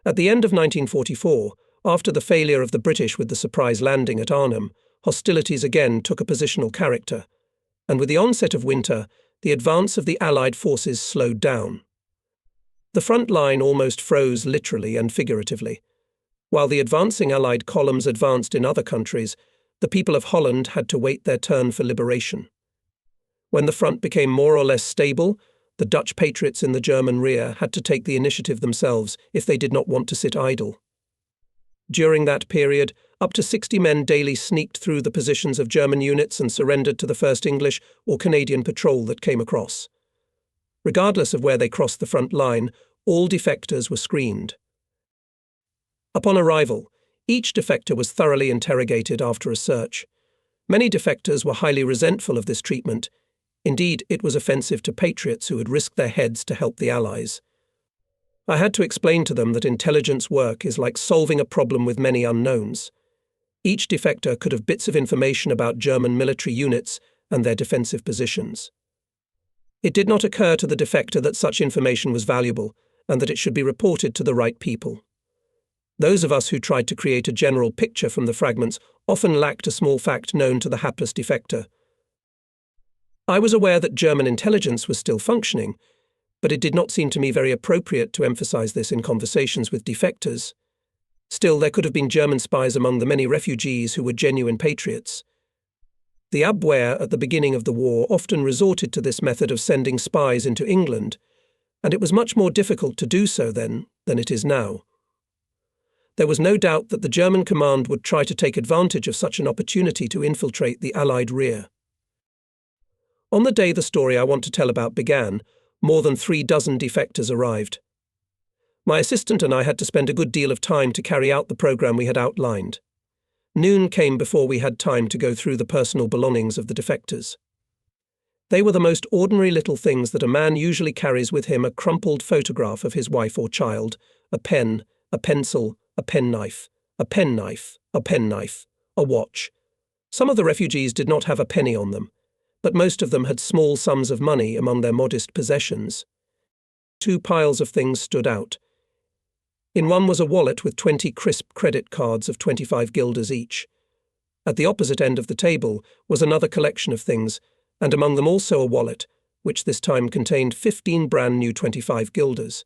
At the end of 1944, after the failure of the British with the surprise landing at Arnhem, hostilities again took a positional character, and with the onset of winter, the advance of the Allied forces slowed down. The front line almost froze literally and figuratively. While the advancing Allied columns advanced in other countries, the people of Holland had to wait their turn for liberation. When the front became more or less stable, the Dutch patriots in the German rear had to take the initiative themselves if they did not want to sit idle. During that period, up to 60 men daily sneaked through the positions of German units and surrendered to the first English or Canadian patrol that came across. Regardless of where they crossed the front line, all defectors were screened. Upon arrival, each defector was thoroughly interrogated after a search. Many defectors were highly resentful of this treatment. Indeed, it was offensive to patriots who had risked their heads to help the Allies. I had to explain to them that intelligence work is like solving a problem with many unknowns. Each defector could have bits of information about German military units and their defensive positions. It did not occur to the defector that such information was valuable and that it should be reported to the right people. Those of us who tried to create a general picture from the fragments often lacked a small fact known to the hapless defector. I was aware that German intelligence was still functioning, but it did not seem to me very appropriate to emphasize this in conversations with defectors. Still, there could have been German spies among the many refugees who were genuine patriots. The Abwehr at the beginning of the war often resorted to this method of sending spies into England, and it was much more difficult to do so then than it is now. There was no doubt that the German command would try to take advantage of such an opportunity to infiltrate the Allied rear. On the day the story I want to tell about began, more than 36 defectors arrived. My assistant and I had to spend a good deal of time to carry out the program we had outlined. Noon came before we had time to go through the personal belongings of the defectors. They were the most ordinary little things that a man usually carries with him: a crumpled photograph of his wife or child, a pen, a pencil, a penknife, a penknife, a penknife, a watch. Some of the refugees did not have a penny on them, but most of them had small sums of money among their modest possessions. 2 piles of things stood out. In one was a wallet with 20 crisp credit cards of 25 guilders each. At the opposite end of the table was another collection of things, and among them also a wallet, which this time contained 15 brand new 25 guilders.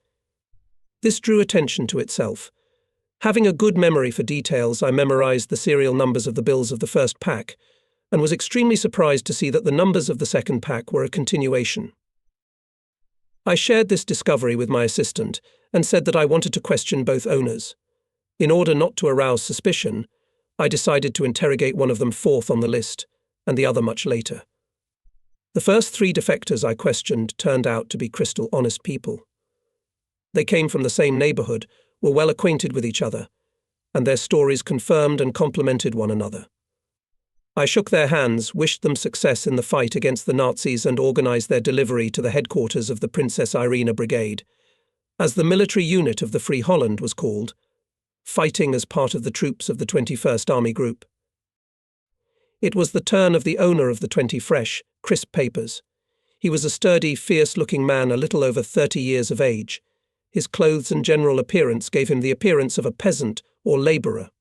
This drew attention to itself. Having a good memory for details, I memorized the serial numbers of the bills of the first pack, and was extremely surprised to see that the numbers of the second pack were a continuation. I shared this discovery with my assistant and said that I wanted to question both owners. In order not to arouse suspicion, I decided to interrogate one of them fourth on the list, and the other much later. The first 3 defectors I questioned turned out to be crystal honest people. They came from the same neighborhood, were well acquainted with each other, and their stories confirmed and complemented one another. I shook their hands, wished them success in the fight against the Nazis, and organized their delivery to the headquarters of the Princess Irina Brigade, as the military unit of the Free Holland was called, fighting as part of the troops of the 21st Army Group. It was the turn of the owner of the 20 fresh, crisp papers. He was a sturdy, fierce-looking man a little over 30 years of age. His clothes and general appearance gave him the appearance of a peasant or labourer.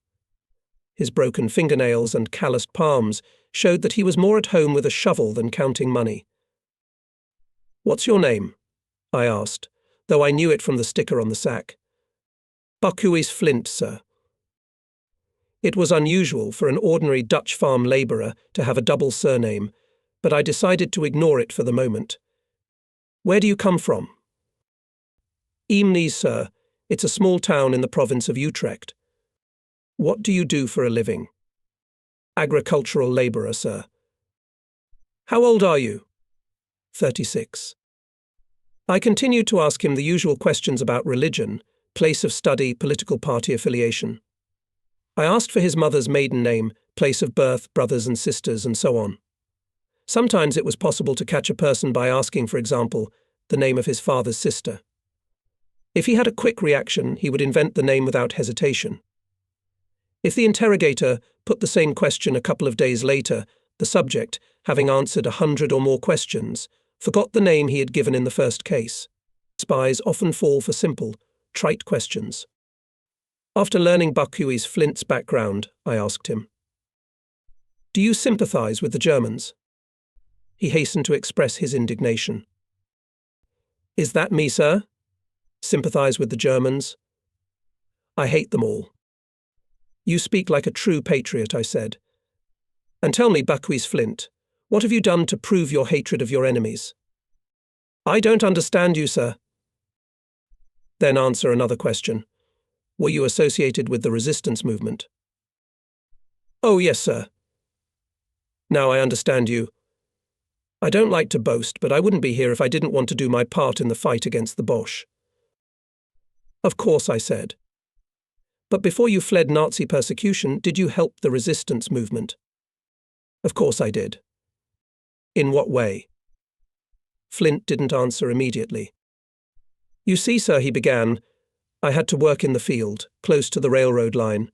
His broken fingernails and calloused palms showed that he was more at home with a shovel than counting money. "What's your name?" I asked, though I knew it from the sticker on the sack. "Baku is Flint, sir." It was unusual for an ordinary Dutch farm labourer to have a double surname, but I decided to ignore it for the moment. "Where do you come from?" "Eemnes, sir. It's a small town in the province of Utrecht." "What do you do for a living?" "Agricultural labourer, sir." "How old are you?" 36. I continued to ask him the usual questions about religion, place of study, political party affiliation. I asked for his mother's maiden name, place of birth, brothers and sisters, and so on. Sometimes it was possible to catch a person by asking, for example, the name of his father's sister. If he had a quick reaction, he would invent the name without hesitation. If the interrogator put the same question a couple of days later, the subject, having answered 100 or more questions, forgot the name he had given in the first case. Spies often fall for simple, trite questions. After learning Baku's Flint's background, I asked him, "Do you sympathize with the Germans?" He hastened to express his indignation. "Is that me, sir? Sympathize with the Germans? I hate them all." "You speak like a true patriot," I said. "And tell me, Baku's Flint, what have you done to prove your hatred of your enemies?" "I don't understand you, sir." "Then answer another question. Were you associated with the resistance movement?" "Oh, yes, sir." "Now I understand you. I don't like to boast, but I wouldn't be here if I didn't want to do my part in the fight against the Boche." "Of course," I said. "But before you fled Nazi persecution, did you help the resistance movement?" "Of course I did." "In what way?" Flint didn't answer immediately. "You see, sir," he began, "I had to work in the field, close to the railroad line.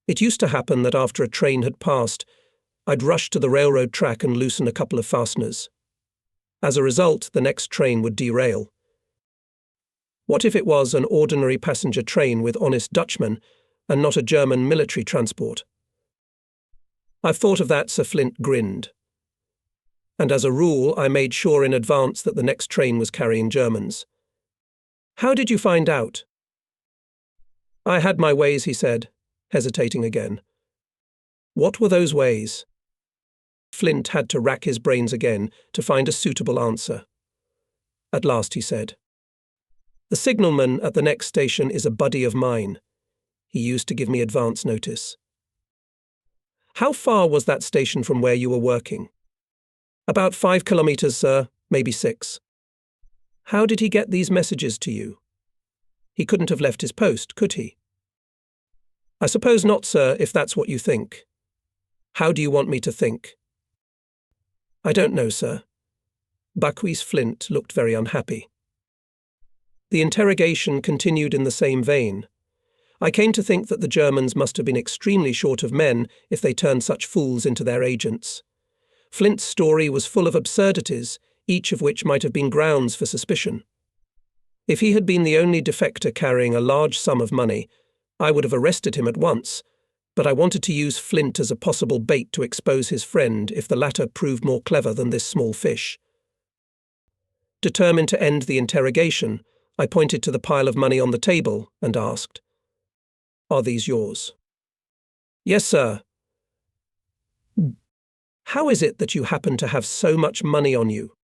It used to happen that after a train had passed, I'd rush to the railroad track and loosen a couple of fasteners. As a result, the next train would derail. What if it was an ordinary passenger train with honest Dutchmen and not a German military transport?" "I've thought of that," Sir Flint grinned. "And as a rule, I made sure in advance that the next train was carrying Germans." "How did you find out?" "I had my ways," he said, hesitating again. "What were those ways?" Flint had to rack his brains again to find a suitable answer. At last he said, "The signalman at the next station is a buddy of mine. He used to give me advance notice." "How far was that station from where you were working?" "About 5 kilometers, sir, maybe 6. "How did he get these messages to you? He couldn't have left his post, could he?" "I suppose not, sir, if that's what you think." "How do you want me to think?" "I don't know, sir." Baku's Flint looked very unhappy. The interrogation continued in the same vein. I came to think that the Germans must have been extremely short of men if they turned such fools into their agents. Flint's story was full of absurdities, each of which might have been grounds for suspicion. If he had been the only defector carrying a large sum of money, I would have arrested him at once, but I wanted to use Flint as a possible bait to expose his friend if the latter proved more clever than this small fish. Determined to end the interrogation, I pointed to the pile of money on the table and asked, "Are these yours?" "Yes, sir." "How is it that you happen to have so much money on you?"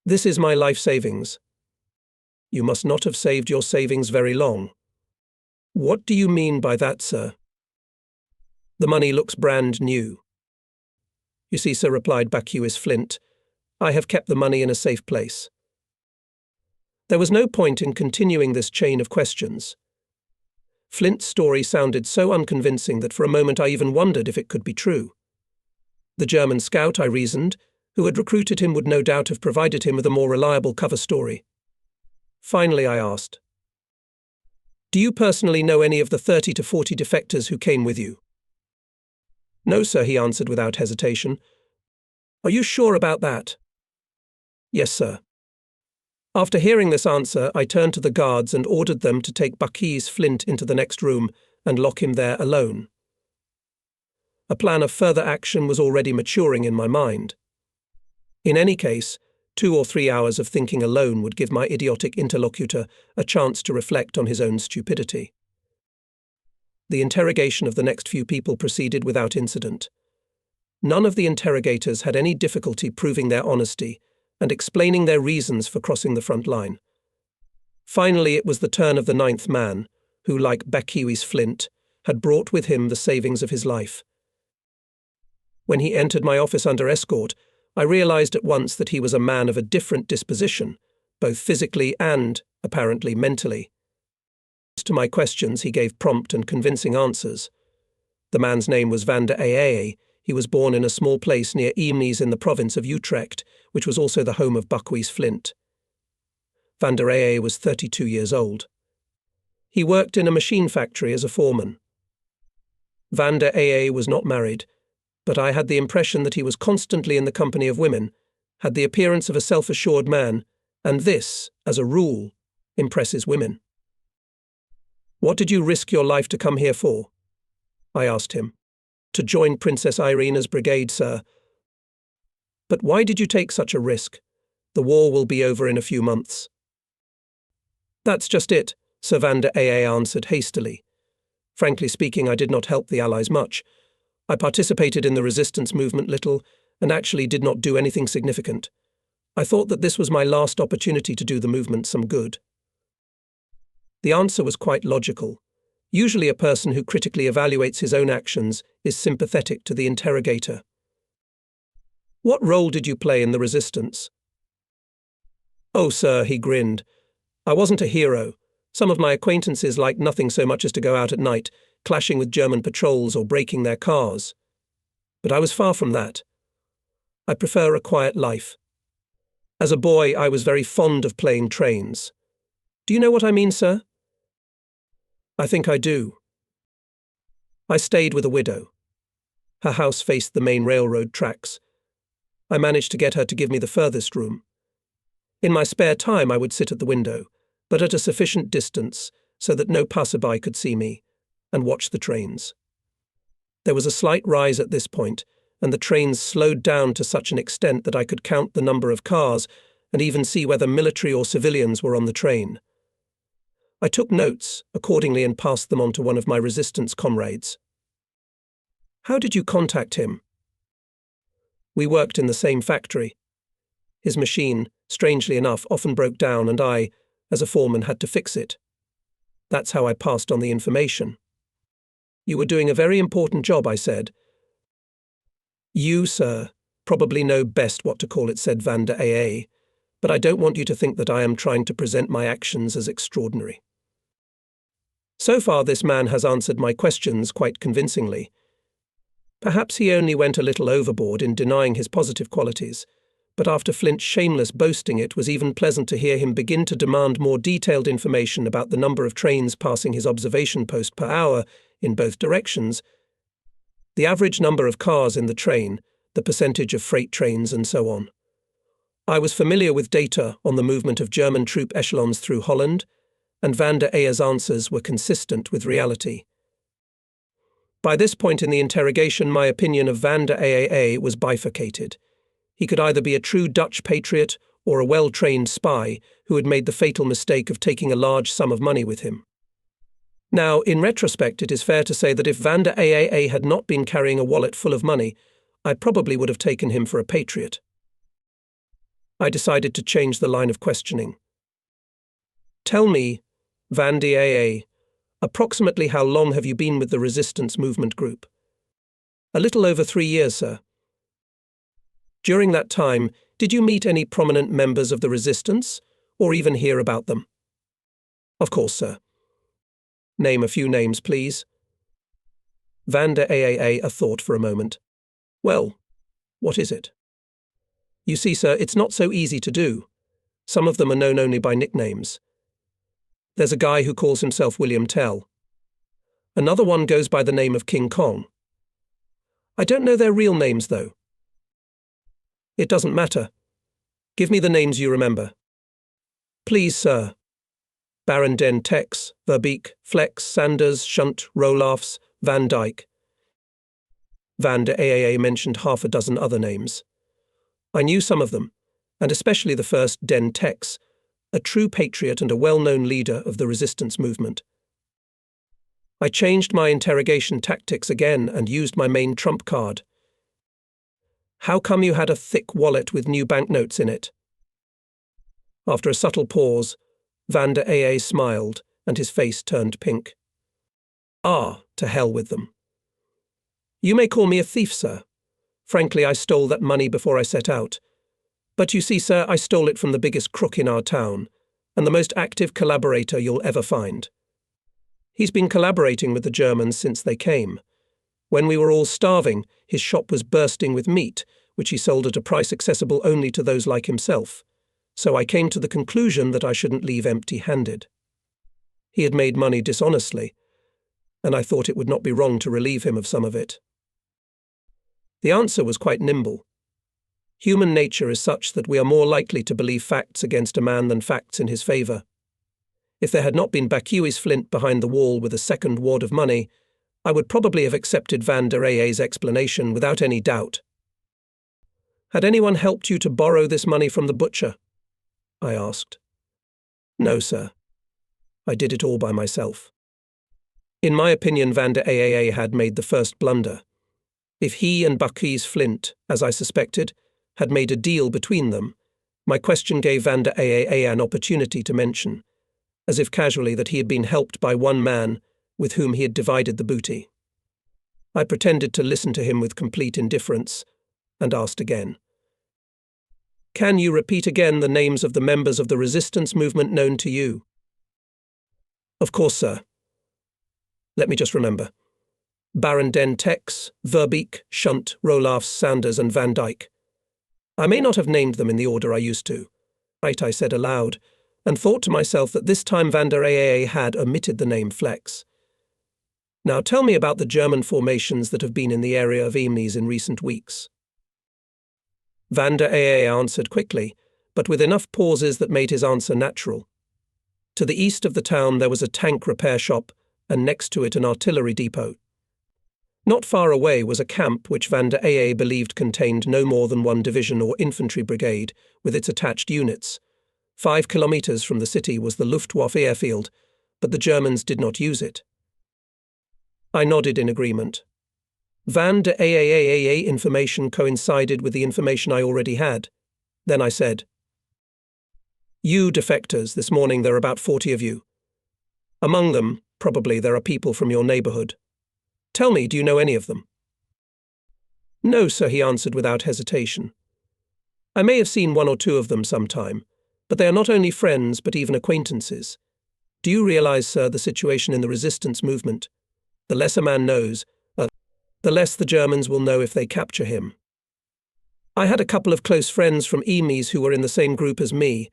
"This is my life savings." "You must not have saved your savings very long." "What do you mean by that, sir?" "The money looks brand new." "You see, sir," replied Baku's Flint, "I have kept the money in a safe place." There was no point in continuing this chain of questions. Flint's story sounded so unconvincing that for a moment I even wondered if it could be true. The German scout, I reasoned, who had recruited him would no doubt have provided him with a more reliable cover story. Finally I asked, "Do you personally know any of the 30 to 40 defectors who came with you?" "No, sir," he answered without hesitation. "Are you sure about that?" "Yes, sir." After hearing this answer, I turned to the guards and ordered them to take Baku's Flint into the next room and lock him there alone. A plan of further action was already maturing in my mind. In any case, 2 or 3 hours of thinking alone would give my idiotic interlocutor a chance to reflect on his own stupidity. The interrogation of the next few people proceeded without incident. None of the interrogators had any difficulty proving their honesty and explaining their reasons for crossing the front line. Finally, it was the turn of the 9th man, who, like Baku's Flint, had brought with him the savings of his life. When he entered my office under escort, I realized at once that he was a man of a different disposition, both physically and, apparently, mentally. To my questions, he gave prompt and convincing answers. The man's name was Vander Aa. He was born in a small place near Eemnes in the province of Utrecht, which was also the home of Baku's Flint. Vander Aa was 32 years old. He worked in a machine factory as a foreman. Vander Aa was not married, but I had the impression that he was constantly in the company of women, had the appearance of a self-assured man, and this, as a rule, impresses women. What did you risk your life to come here for? I asked him. To join Princess Irena's brigade, sir. But why did you take such a risk? The war will be over in a few months. That's just it, Sir Vander Aa answered hastily. Frankly speaking, I did not help the Allies much. I participated in the resistance movement little, and actually did not do anything significant. I thought that this was my last opportunity to do the movement some good. The answer was quite logical. Usually a person who critically evaluates his own actions is sympathetic to the interrogator. What role did you play in the resistance? Oh, sir, he grinned. I wasn't a hero. Some of my acquaintances liked nothing so much as to go out at night, clashing with German patrols or breaking their cars. But I was far from that. I prefer a quiet life. As a boy, I was very fond of playing trains. Do you know what I mean, sir? I think I do. I stayed with a widow. Her house faced the main railroad tracks. I managed to get her to give me the furthest room. In my spare time, I would sit at the window, but at a sufficient distance so that no passerby could see me, and watch the trains. There was a slight rise at this point, and the trains slowed down to such an extent that I could count the number of cars and even see whether military or civilians were on the train. I took notes, accordingly, and passed them on to one of my resistance comrades. How did you contact him? We worked in the same factory. His machine, strangely enough, often broke down, and I, as a foreman, had to fix it. That's how I passed on the information. You were doing a very important job, I said. You, sir, probably know best what to call it, said Vander Aa, but I don't want you to think that I am trying to present my actions as extraordinary. So far, this man has answered my questions quite convincingly. Perhaps he only went a little overboard in denying his positive qualities, but after Flint's shameless boasting, it was even pleasant to hear him begin to demand more detailed information about the number of trains passing his observation post per hour in both directions, the average number of cars in the train, the percentage of freight trains, and so on. I was familiar with data on the movement of German troop echelons through Holland, and Vander Aa's answers were consistent with reality. By this point in the interrogation, my opinion of Vander Aa was bifurcated. He could either be a true Dutch patriot or a well-trained spy who had made the fatal mistake of taking a large sum of money with him. Now, in retrospect, it is fair to say that if Vander Aa had not been carrying a wallet full of money, I probably would have taken him for a patriot. I decided to change the line of questioning. Tell me, Vander Aa, approximately how long have you been with the resistance movement group? A little over 3 years, sir. During that time, did you meet any prominent members of the resistance, or even hear about them? Of course, sir. Name a few names, please. Vander Aa thought for a moment. Well, what is it? You see, sir, it's not so easy to do. Some of them are known only by nicknames. There's a guy who calls himself William Tell. Another one goes by the name of King Kong. I don't know their real names, though. It doesn't matter. Give me the names you remember. Please, sir. Baron den Tex, Verbeek, Flex, Sanders, Shunt, Rolafs, Van Dyke. Vander Aa mentioned half a dozen other names. I knew some of them, and especially the first, den Tex, a true patriot and a well-known leader of the resistance movement. I changed my interrogation tactics again and used my main trump card. How come you had a thick wallet with new banknotes in it? After a subtle pause, Vander Aa smiled, and his face turned pink. Ah, to hell with them. You may call me a thief, sir. Frankly, I stole that money before I set out. But you see, sir, I stole it from the biggest crook in our town, and the most active collaborator you'll ever find. He's been collaborating with the Germans since they came. When we were all starving, his shop was bursting with meat, which he sold at a price accessible only to those like himself. So I came to the conclusion that I shouldn't leave empty-handed. He had made money dishonestly, and I thought it would not be wrong to relieve him of some of it. The answer was quite nimble. Human nature is such that we are more likely to believe facts against a man than facts in his favour. If there had not been Baku's Flint behind the wall with a second wad of money, I would probably have accepted Vander Aa's explanation without any doubt. Had anyone helped you to borrow this money from the butcher? I asked. No, sir. I did it all by myself. In my opinion, Vander Aa had made the first blunder. If he and Baku's Flint, as I suspected, had made a deal between them, my question gave Vander Aa an opportunity to mention, as if casually, that he had been helped by one man with whom he had divided the booty. I pretended to listen to him with complete indifference and asked again. Can you repeat again the names of the members of the resistance movement known to you? Of course, sir. Let me just remember. Baron Den Tex, Verbeek, Shunt, Rolafs, Sanders and Van Dyke. I may not have named them in the order I used to. Right, I said aloud, and thought to myself that this time Vander Aa had omitted the name Flex. Now tell me about the German formations that have been in the area of Eemnes in recent weeks. Vander Aa answered quickly, but with enough pauses that made his answer natural. To the east of the town there was a tank repair shop, and next to it an artillery depot. Not far away was a camp which Vander Aa believed contained no more than one division or infantry brigade with its attached units. 5 kilometers from the city was the Luftwaffe airfield, but the Germans did not use it. I nodded in agreement. Vander Aa information coincided with the information I already had. Then I said, You defectors, this morning there are about 40 of you. Among them, probably there are people from your neighborhood. Tell me, do you know any of them? No, sir, he answered without hesitation. I may have seen one or two of them sometime, but they are not only friends but even acquaintances. Do you realize, sir, the situation in the resistance movement? The less a man knows, the less the Germans will know if they capture him. I had a couple of close friends from Eemnes who were in the same group as me,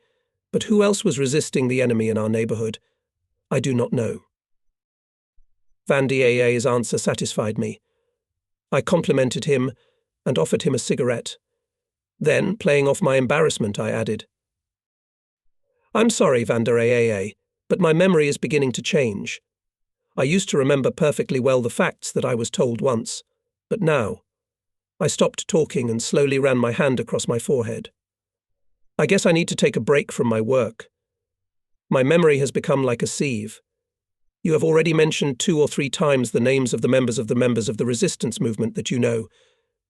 but who else was resisting the enemy in our neighborhood? I do not know. Vander Aa's answer satisfied me. I complimented him and offered him a cigarette. Then, playing off my embarrassment, I added, I'm sorry, Vander Aa, but my memory is beginning to change. I used to remember perfectly well the facts that I was told once, but now. I stopped talking and slowly ran my hand across my forehead. I guess I need to take a break from my work. My memory has become like a sieve. You have already mentioned 2 or 3 times the names of the members of the resistance movement that you know,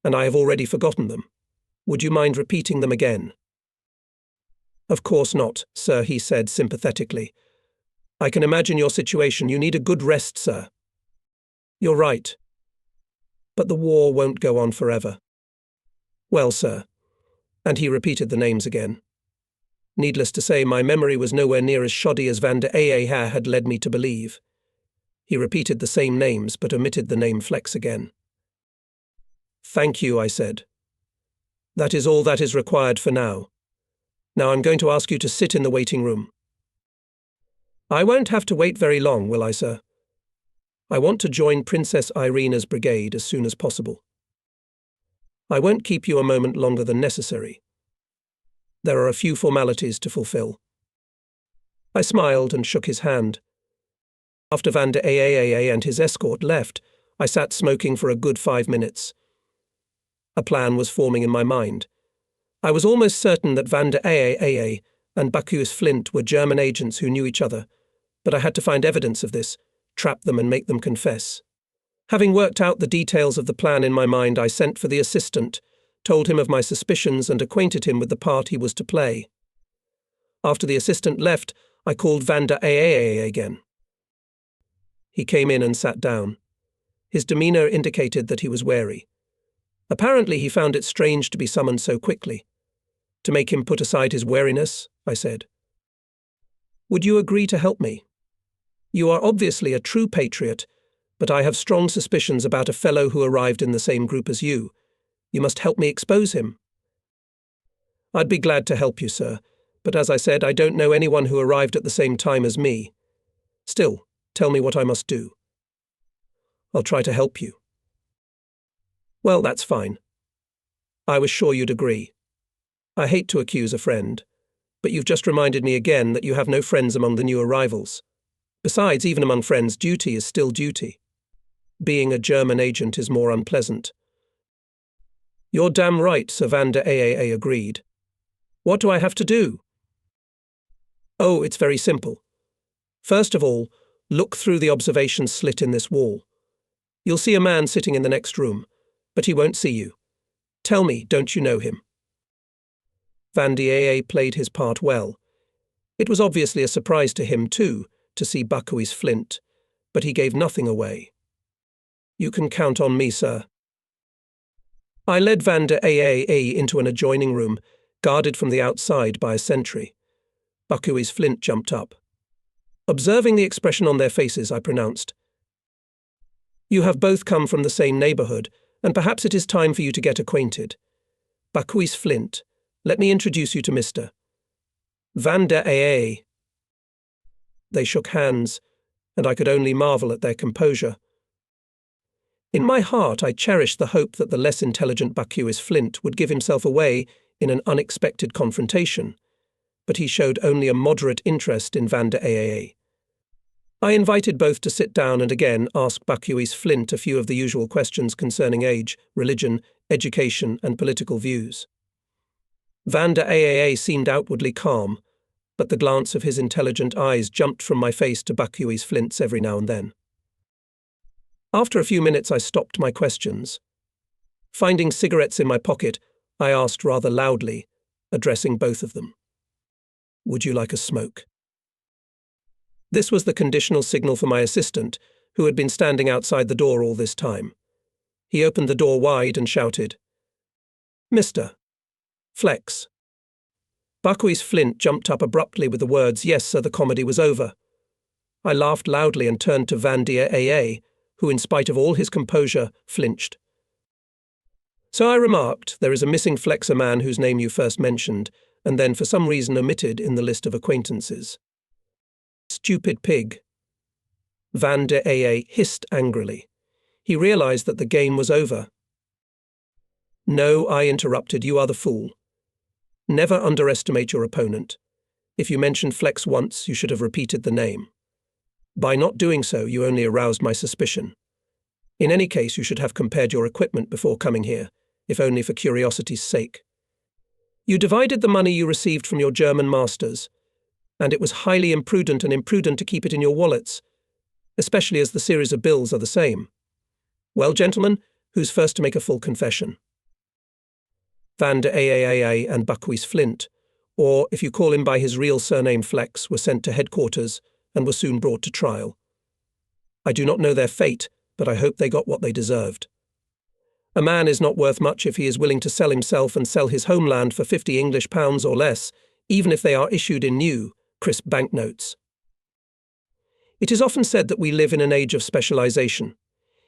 and I have already forgotten them. Would you mind repeating them again? Of course not, sir, he said sympathetically. I can imagine your situation. You need a good rest, sir. You're right. But the war won't go on forever. Well, sir. And he repeated the names again. Needless to say, my memory was nowhere near as shoddy as Vander Aa had led me to believe. He repeated the same names, but omitted the name Flex again. Thank you, I said. That is all that is required for now. Now I'm going to ask you to sit in the waiting room. I won't have to wait very long, will I, sir? I want to join Princess Irina's brigade as soon as possible. I won't keep you a moment longer than necessary. There are a few formalities to fulfill. I smiled and shook his hand. After Vander Aa and his escort left, I sat smoking for a good 5 minutes. A plan was forming in my mind. I was almost certain that Vander Aa and Baku's Flint were German agents who knew each other, but I had to find evidence of this, trap them and make them confess. Having worked out the details of the plan in my mind, I sent for the assistant, told him of my suspicions and acquainted him with the part he was to play. After the assistant left, I called Vander Aa again. He came in and sat down. His demeanor indicated that he was wary. Apparently he found it strange to be summoned so quickly. To make him put aside his wariness, I said, Would you agree to help me? You are obviously a true patriot, but I have strong suspicions about a fellow who arrived in the same group as you. You must help me expose him. I'd be glad to help you, sir, but as I said, I don't know anyone who arrived at the same time as me. Still, tell me what I must do. I'll try to help you. Well, that's fine. I was sure you'd agree. I hate to accuse a friend, But you've just reminded me again that you have no friends among the new arrivals. Besides, even among friends, duty is still duty. Being a German agent is more unpleasant. You're damn right, Sir Vander Aa agreed. What do I have to do? Oh, it's very simple. First of all, look through the observation slit in this wall. You'll see a man sitting in the next room, but he won't see you. Tell me, don't you know him? Vander Aa played his part well. It was obviously a surprise to him, too, to see Baku's Flint, but he gave nothing away. You can count on me, sir. I led Vander Aa into an adjoining room, guarded from the outside by a sentry. Baku's Flint jumped up. Observing the expression on their faces, I pronounced, "You have both come from the same neighborhood, and perhaps it is time for you to get acquainted. Baku's Flint, let me introduce you to Mr. Vander Aa." They shook hands, and I could only marvel at their composure. In my heart, I cherished the hope that the less intelligent Baku's Flint would give himself away in an unexpected confrontation, but he showed only a moderate interest in Vander Aa. I invited both to sit down and again ask Baku's Flint a few of the usual questions concerning age, religion, education, and political views. Vander Aa seemed outwardly calm, but the glance of his intelligent eyes jumped from my face to Baku's Flint's every now and then. After a few minutes, I stopped my questions. Finding cigarettes in my pocket, I asked rather loudly, addressing both of them, "Would you like a smoke?" This was the conditional signal for my assistant, who had been standing outside the door all this time. He opened the door wide and shouted, "Mr. Flex." Baku's Flint jumped up abruptly with the words, "Yes, sir," the comedy was over. I laughed loudly and turned to Vander Aa, who, in spite of all his composure, flinched. "So I remarked, there is a missing Flexer man whose name you first mentioned, and then for some reason omitted in the list of acquaintances." "Stupid pig." Vander Aa hissed angrily. He realized that the game was over. "No," I interrupted, "you are the fool. Never underestimate your opponent. If you mentioned Flex once, you should have repeated the name. By not doing so, you only aroused my suspicion. In any case, you should have compared your equipment before coming here, if only for curiosity's sake. You divided the money you received from your German masters, and it was highly imprudent to keep it in your wallets, especially as the series of bills are the same. Well, gentlemen, who's first to make a full confession?" Vander Aa and Baku's Flint, or if you call him by his real surname Flex, were sent to headquarters and were soon brought to trial. I do not know their fate, but I hope they got what they deserved. A man is not worth much if he is willing to sell himself and sell his homeland for 50 English pounds or less, even if they are issued in new, crisp banknotes. It is often said that we live in an age of specialization.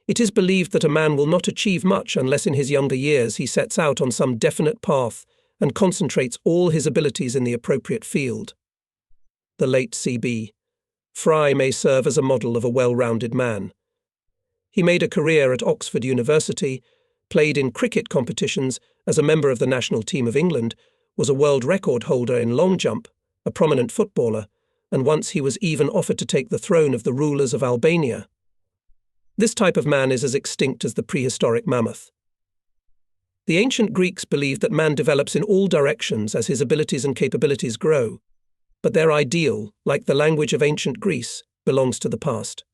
It is believed that a man will not achieve much unless in his younger years he sets out on some definite path and concentrates all his abilities in the appropriate field. The late C.B. Fry may serve as a model of a well-rounded man. He made a career at Oxford University, played in cricket competitions as a member of the national team of England, was a world record holder in long jump, a prominent footballer, and once he was even offered to take the throne of the rulers of Albania. This type of man is as extinct as the prehistoric mammoth. The ancient Greeks believed that man develops in all directions as his abilities and capabilities grow, but their ideal, like the language of ancient Greece, belongs to the past.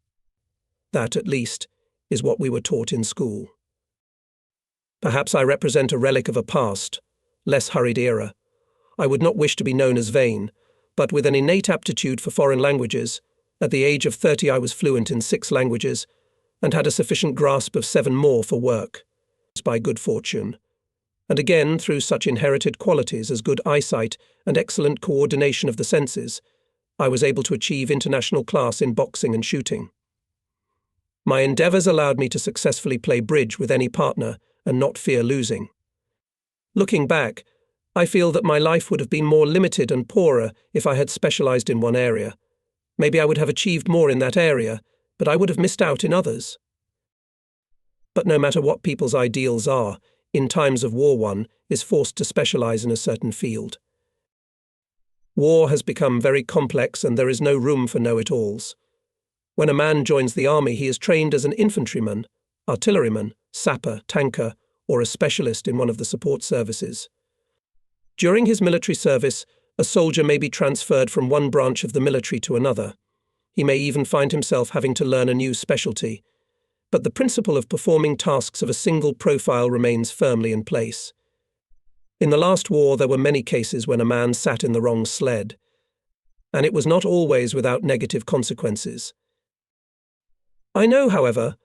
That, at least, is what we were taught in school. Perhaps I represent a relic of a past, less hurried era. I would not wish to be known as vain, but with an innate aptitude for foreign languages, at the age of 30 I was fluent in 6 languages, and had a sufficient grasp of 7 more for work, by good fortune, and again through such inherited qualities as good eyesight and excellent coordination of the senses, I was able to achieve international class in boxing and shooting. My endeavours allowed me to successfully play bridge with any partner and not fear losing. Looking back, I feel that my life would have been more limited and poorer if I had specialized in one area. Maybe I would have achieved more in that area, but I would have missed out in others. But no matter what people's ideals are, in times of war one is forced to specialize in a certain field. War has become very complex and there is no room for know-it-alls. When a man joins the army, he is trained as an infantryman, artilleryman, sapper, tanker, or a specialist in one of the support services. During his military service, a soldier may be transferred from one branch of the military to another. He may even find himself having to learn a new specialty. But the principle of performing tasks of a single profile remains firmly in place. In the last war, there were many cases when a man sat in the wrong sled, and it was not always without negative consequences. I know, however,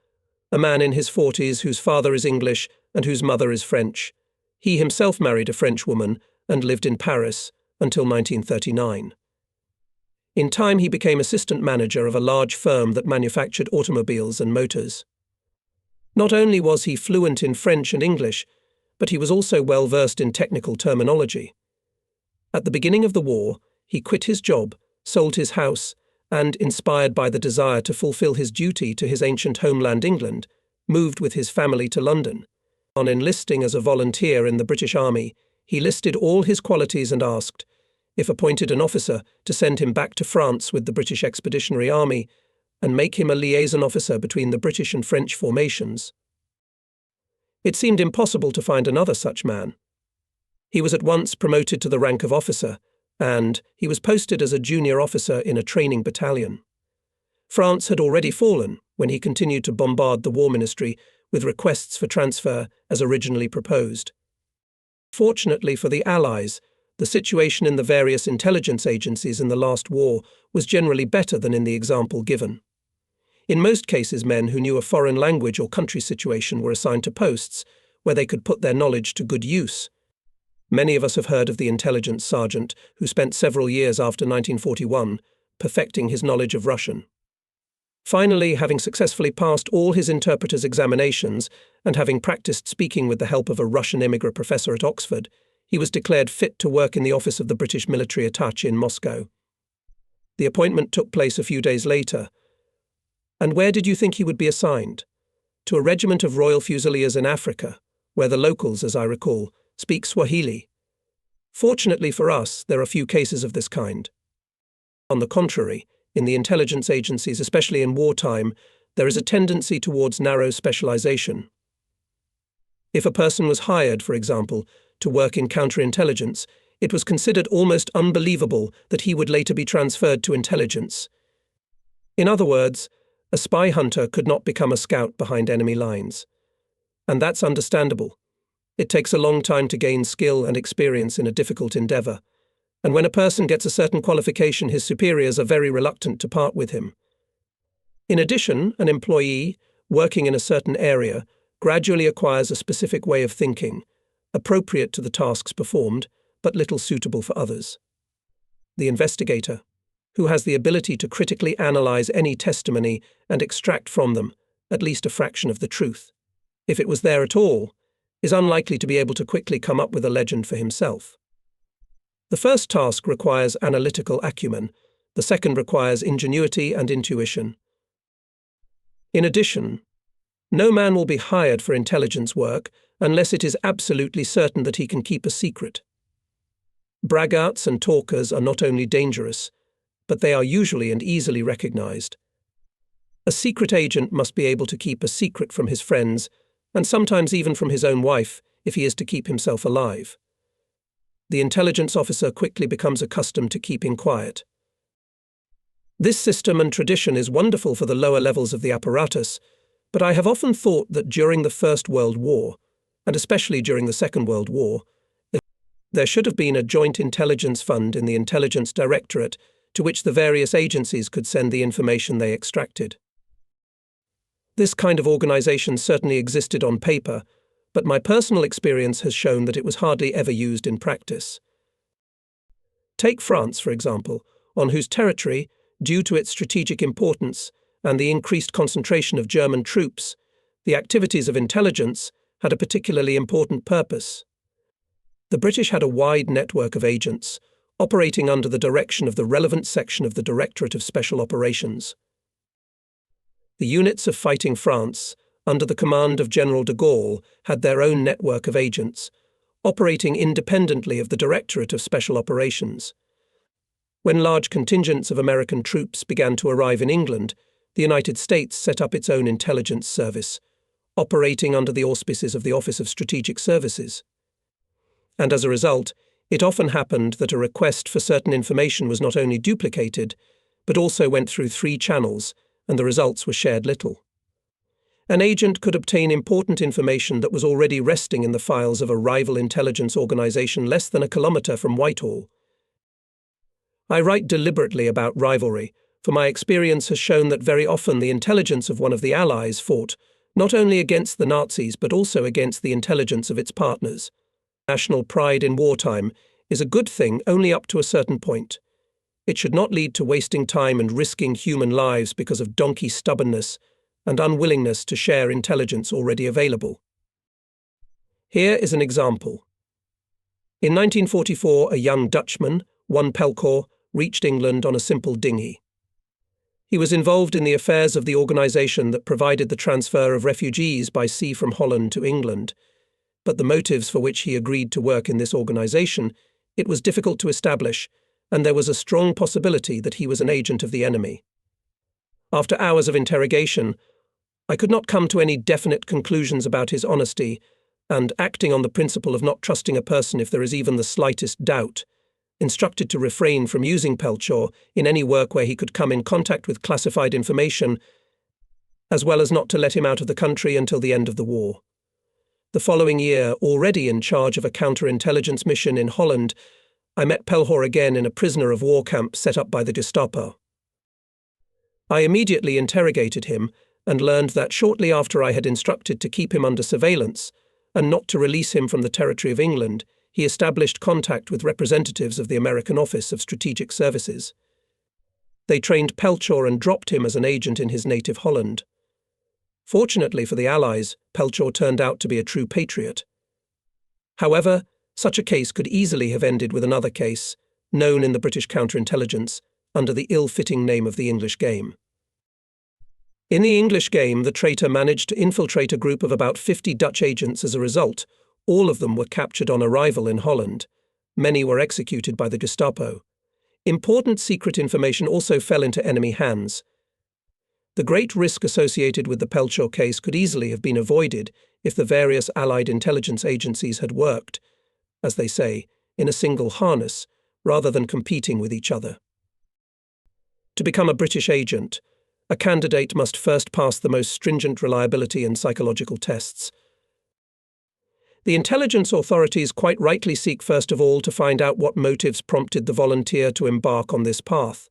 a man in his 40s whose father is English and whose mother is French. He himself married a French woman and lived in Paris until 1939. In time, he became assistant manager of a large firm that manufactured automobiles and motors. Not only was he fluent in French and English, but he was also well versed in technical terminology. At the beginning of the war, he quit his job, sold his house, and, inspired by the desire to fulfill his duty to his ancient homeland England, moved with his family to London. On enlisting as a volunteer in the British Army, he listed all his qualities and asked, if appointed an officer, to send him back to France with the British Expeditionary Army and make him a liaison officer between the British and French formations. It seemed impossible to find another such man. He was at once promoted to the rank of officer, and he was posted as a junior officer in a training battalion. France had already fallen when he continued to bombard the War Ministry with requests for transfer as originally proposed. Fortunately for the Allies, the situation in the various intelligence agencies in the last war was generally better than in the example given. In most cases, men who knew a foreign language or country situation were assigned to posts where they could put their knowledge to good use. Many of us have heard of the intelligence sergeant who spent several years after 1941 perfecting his knowledge of Russian. Finally, having successfully passed all his interpreter's examinations and having practiced speaking with the help of a Russian immigrant professor at Oxford, he was declared fit to work in the office of the British military attaché in Moscow. The appointment took place a few days later. And where did you think he would be assigned? To a regiment of Royal Fusiliers in Africa, where the locals, as I recall, speak Swahili. Fortunately for us, there are few cases of this kind. On the contrary, in the intelligence agencies, especially in wartime, there is a tendency towards narrow specialization. If a person was hired, for example, to work in counterintelligence, it was considered almost unbelievable that he would later be transferred to intelligence. In other words, a spy hunter could not become a scout behind enemy lines. And that's understandable. It takes a long time to gain skill and experience in a difficult endeavor, and when a person gets a certain qualification, his superiors are very reluctant to part with him. In addition, an employee, working in a certain area, gradually acquires a specific way of thinking, appropriate to the tasks performed, but little suitable for others. The investigator, who has the ability to critically analyze any testimony and extract from them at least a fraction of the truth, if it was there at all, is unlikely to be able to quickly come up with a legend for himself. The first task requires analytical acumen, the second requires ingenuity and intuition. In addition, no man will be hired for intelligence work unless it is absolutely certain that he can keep a secret. Braggarts and talkers are not only dangerous, but they are usually and easily recognized. A secret agent must be able to keep a secret from his friends, and sometimes even from his own wife, if he is to keep himself alive. The intelligence officer quickly becomes accustomed to keeping quiet. This system and tradition is wonderful for the lower levels of the apparatus, but I have often thought that during the First World War, and especially during the Second World War, there should have been a joint intelligence fund in the Intelligence Directorate to which the various agencies could send the information they extracted. This kind of organization certainly existed on paper, but my personal experience has shown that it was hardly ever used in practice. Take France, for example, on whose territory, due to its strategic importance and the increased concentration of German troops, the activities of intelligence had a particularly important purpose. The British had a wide network of agents, operating under the direction of the relevant section of the Directorate of Special Operations. The units of fighting France, under the command of General de Gaulle, had their own network of agents, operating independently of the Directorate of Special Operations. When large contingents of American troops began to arrive in England, the United States set up its own intelligence service, operating under the auspices of the Office of Strategic Services. And as a result, it often happened that a request for certain information was not only duplicated, but also went through 3 channels, and the results were shared little. An agent could obtain important information that was already resting in the files of a rival intelligence organization less than a kilometre from Whitehall. I write deliberately about rivalry, for my experience has shown that very often the intelligence of one of the Allies fought not only against the Nazis but also against the intelligence of its partners. National pride in wartime is a good thing only up to a certain point. It should not lead to wasting time and risking human lives because of donkey stubbornness and unwillingness to share intelligence already available. Here is an example. In 1944, a young Dutchman, one Pelchure, reached England on a simple dinghy. He was involved in the affairs of the organisation that provided the transfer of refugees by sea from Holland to England, but the motives for which he agreed to work in this organisation, it was difficult to establish, and there was a strong possibility that he was an agent of the enemy. After hours of interrogation, I could not come to any definite conclusions about his honesty, and acting on the principle of not trusting a person if there is even the slightest doubt, instructed to refrain from using Pelchure in any work where he could come in contact with classified information, as well as not to let him out of the country until the end of the war. The following year, already in charge of a counterintelligence mission in Holland, I met Pelchure again in a prisoner of war camp set up by the Gestapo. I immediately interrogated him and learned that shortly after I had instructed to keep him under surveillance and not to release him from the territory of England, he established contact with representatives of the American Office of Strategic Services. They trained Pelchure and dropped him as an agent in his native Holland. Fortunately for the Allies, Pelchure turned out to be a true patriot. However, such a case could easily have ended with another case, known in the British counterintelligence under the ill-fitting name of the English game. In the English game, the traitor managed to infiltrate a group of about 50 Dutch agents. As a result, all of them were captured on arrival in Holland. Many were executed by the Gestapo. Important secret information also fell into enemy hands. The great risk associated with the Pelchure case could easily have been avoided if the various Allied intelligence agencies had worked, as they say, in a single harness, rather than competing with each other. To become a British agent, a candidate must first pass the most stringent reliability and psychological tests. The intelligence authorities quite rightly seek first of all to find out what motives prompted the volunteer to embark on this path.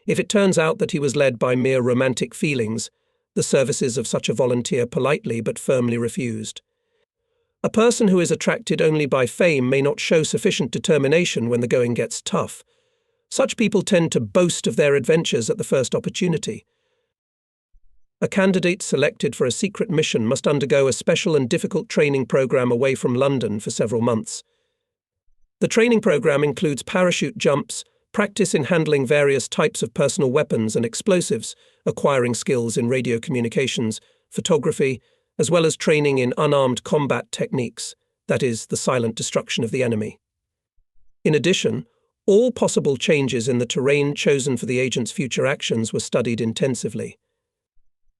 If it turns out that he was led by mere romantic feelings, the services of such a volunteer politely but firmly refused. A person who is attracted only by fame may not show sufficient determination when the going gets tough. Such people tend to boast of their adventures at the first opportunity. A candidate selected for a secret mission must undergo a special and difficult training program away from London for several months. The training program includes parachute jumps, practice in handling various types of personal weapons and explosives, acquiring skills in radio communications, photography, as well as training in unarmed combat techniques, that is, the silent destruction of the enemy. In addition, all possible changes in the terrain chosen for the agent's future actions were studied intensively.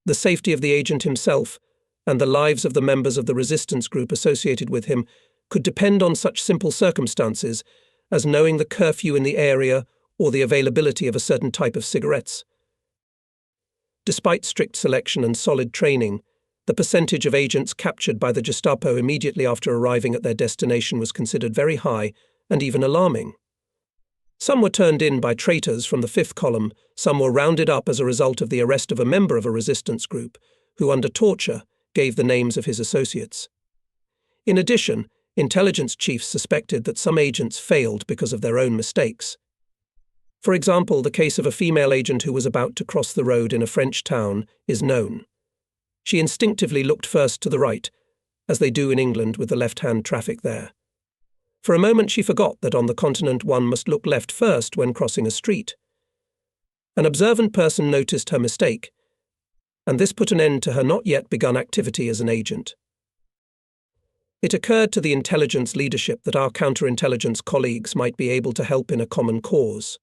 The safety of the agent himself and the lives of the members of the resistance group associated with him could depend on such simple circumstances as knowing the curfew in the area or the availability of a certain type of cigarettes. Despite strict selection and solid training, the percentage of agents captured by the Gestapo immediately after arriving at their destination was considered very high and even alarming. Some were turned in by traitors from the fifth column, some were rounded up as a result of the arrest of a member of a resistance group, who under torture gave the names of his associates. In addition, intelligence chiefs suspected that some agents failed because of their own mistakes. For example, the case of a female agent who was about to cross the road in a French town is known. She instinctively looked first to the right, as they do in England with the left-hand traffic there. For a moment she forgot that on the continent one must look left first when crossing a street. An observant person noticed her mistake, and this put an end to her not yet begun activity as an agent. It occurred to the intelligence leadership that our counterintelligence colleagues might be able to help in a common cause.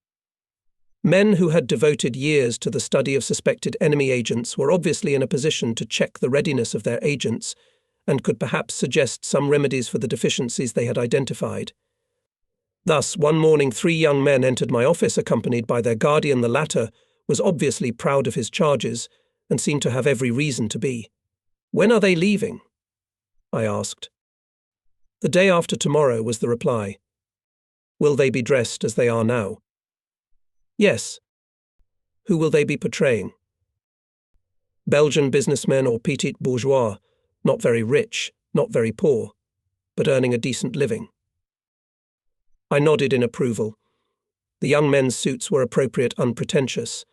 Men who had devoted years to the study of suspected enemy agents were obviously in a position to check the readiness of their agents and could perhaps suggest some remedies for the deficiencies they had identified. Thus, one morning 3 young men entered my office accompanied by their guardian. The latter was obviously proud of his charges and seemed to have every reason to be. "When are they leaving?" I asked. "The day after tomorrow," was the reply. "Will they be dressed as they are now?" "Yes." "Who will they be portraying?" "Belgian businessmen or petit bourgeois, not very rich, not very poor, but earning a decent living." I nodded in approval. The young men's suits were appropriate, unpretentious,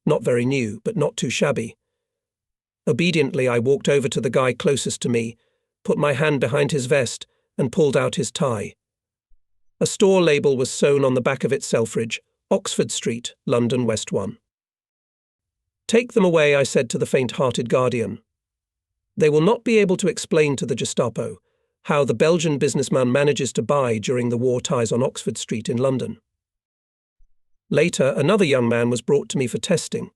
not very new, but not too shabby. Obediently, I walked over to the guy closest to me, put my hand behind his vest, and pulled out his tie. A store label was sewn on the back of its Selfridge, Oxford Street, London, West 1. "Take them away," I said to the faint-hearted guardian. "They will not be able to explain to the Gestapo how the Belgian businessman manages to buy during the war ties on Oxford Street in London." Later, another young man was brought to me for testing.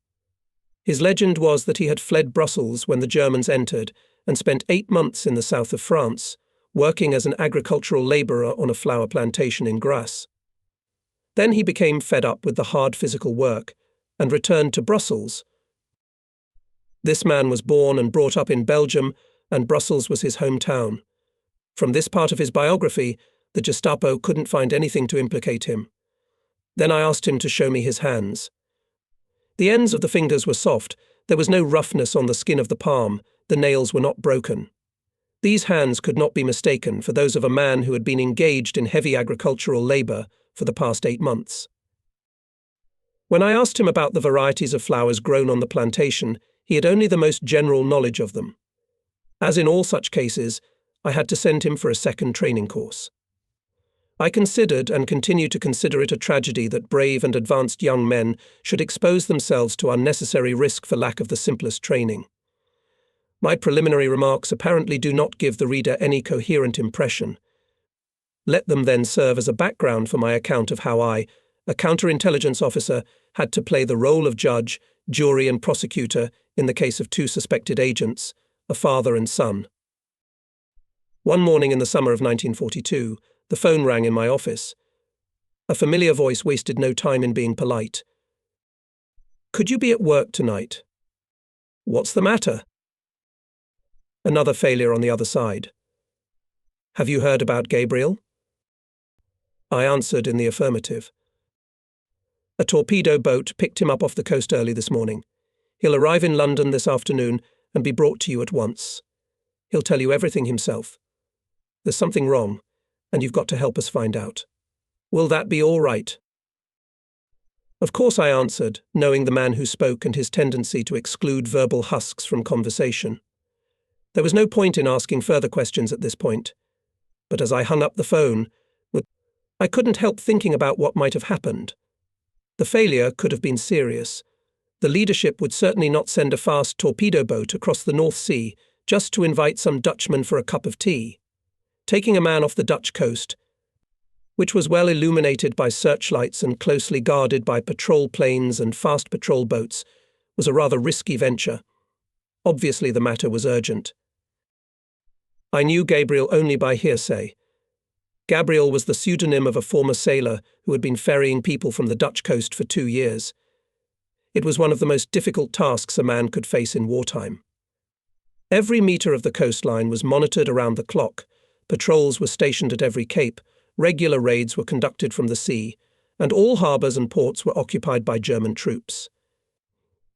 His legend was that he had fled Brussels when the Germans entered and spent 8 months in the south of France, working as an agricultural labourer on a flower plantation in Grasse. Then he became fed up with the hard physical work and returned to Brussels. This man was born and brought up in Belgium, and Brussels was his hometown. From this part of his biography, the Gestapo couldn't find anything to implicate him. Then I asked him to show me his hands. The ends of the fingers were soft, there was no roughness on the skin of the palm, the nails were not broken. These hands could not be mistaken for those of a man who had been engaged in heavy agricultural labour for the past 8 months. When I asked him about the varieties of flowers grown on the plantation, he had only the most general knowledge of them. As in all such cases, I had to send him for a second training course. I considered and continue to consider it a tragedy that brave and advanced young men should expose themselves to unnecessary risk for lack of the simplest training. My preliminary remarks apparently do not give the reader any coherent impression. Let them then serve as a background for my account of how I, a counterintelligence officer, had to play the role of judge, jury and prosecutor in the case of 2 suspected agents, a father and son. One morning in the summer of 1942, the phone rang in my office. A familiar voice wasted no time in being polite. "Could you be at work tonight?" "What's the matter?" Another failure on the other side. "Have you heard about Gabriel?" I answered in the affirmative. "A torpedo boat picked him up off the coast early this morning. He'll arrive in London this afternoon and be brought to you at once. He'll tell you everything himself. There's something wrong, and you've got to help us find out. Will that be all right?" Of course I answered, knowing the man who spoke and his tendency to exclude verbal husks from conversation. There was no point in asking further questions at this point. But as I hung up the phone, I couldn't help thinking about what might have happened. The failure could have been serious. The leadership would certainly not send a fast torpedo boat across the North Sea just to invite some Dutchman for a cup of tea. Taking a man off the Dutch coast, which was well illuminated by searchlights and closely guarded by patrol planes and fast patrol boats, was a rather risky venture. Obviously the matter was urgent. I knew Gabriel only by hearsay. Gabriel was the pseudonym of a former sailor who had been ferrying people from the Dutch coast for 2 years. It was one of the most difficult tasks a man could face in wartime. Every metre of the coastline was monitored around the clock, patrols were stationed at every cape, regular raids were conducted from the sea, and all harbours and ports were occupied by German troops.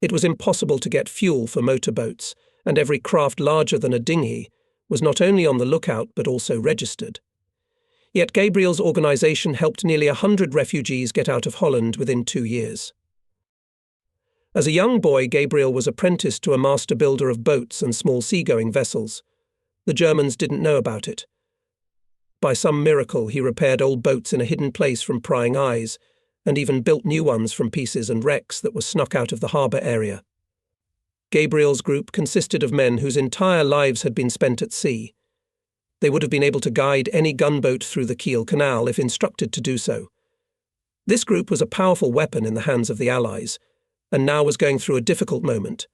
It was impossible to get fuel for motorboats, and every craft larger than a dinghy was not only on the lookout but also registered. Yet Gabriel's organisation helped nearly 100 refugees get out of Holland within 2 years. As a young boy, Gabriel was apprenticed to a master builder of boats and small seagoing vessels. The Germans didn't know about it. By some miracle, he repaired old boats in a hidden place from prying eyes, and even built new ones from pieces and wrecks that were snuck out of the harbour area. Gabriel's group consisted of men whose entire lives had been spent at sea. They would have been able to guide any gunboat through the Kiel Canal if instructed to do so. This group was a powerful weapon in the hands of the Allies, and now was going through a difficult moment.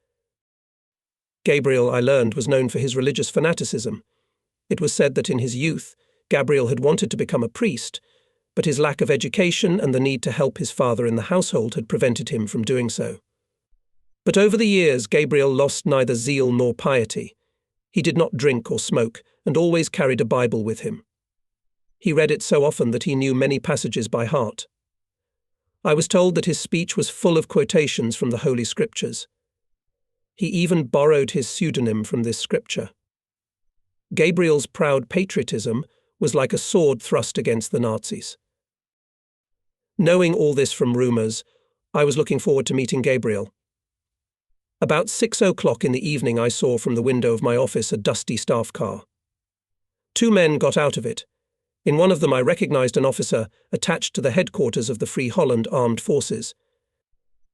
Gabriel, I learned, was known for his religious fanaticism. It was said that in his youth, Gabriel had wanted to become a priest, but his lack of education and the need to help his father in the household had prevented him from doing so. But over the years, Gabriel lost neither zeal nor piety. He did not drink or smoke, and always carried a Bible with him. He read it so often that he knew many passages by heart. I was told that his speech was full of quotations from the Holy Scriptures. He even borrowed his pseudonym from this scripture. Gabriel's proud patriotism was like a sword thrust against the Nazis. Knowing all this from rumours, I was looking forward to meeting Gabriel. About 6 o'clock in the evening, I saw from the window of my office a dusty staff car. 2 men got out of it. In one of them I recognised an officer attached to the headquarters of the Free Holland Armed Forces.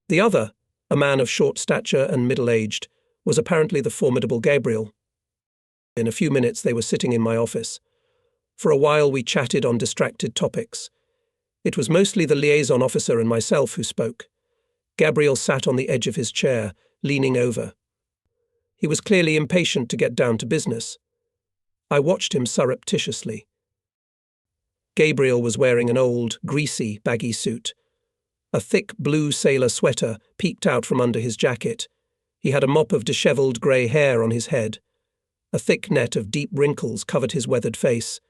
The other, a man of short stature and middle-aged, was apparently the formidable Gabriel. In a few minutes they were sitting in my office. For a while we chatted on distracted topics. It was mostly the liaison officer and myself who spoke. Gabriel sat on the edge of his chair, leaning over. He was clearly impatient to get down to business. I watched him surreptitiously. Gabriel was wearing an old, greasy, baggy suit. A thick blue sailor sweater peeked out from under his jacket. He had a mop of dishevelled grey hair on his head. A thick net of deep wrinkles covered his weathered face.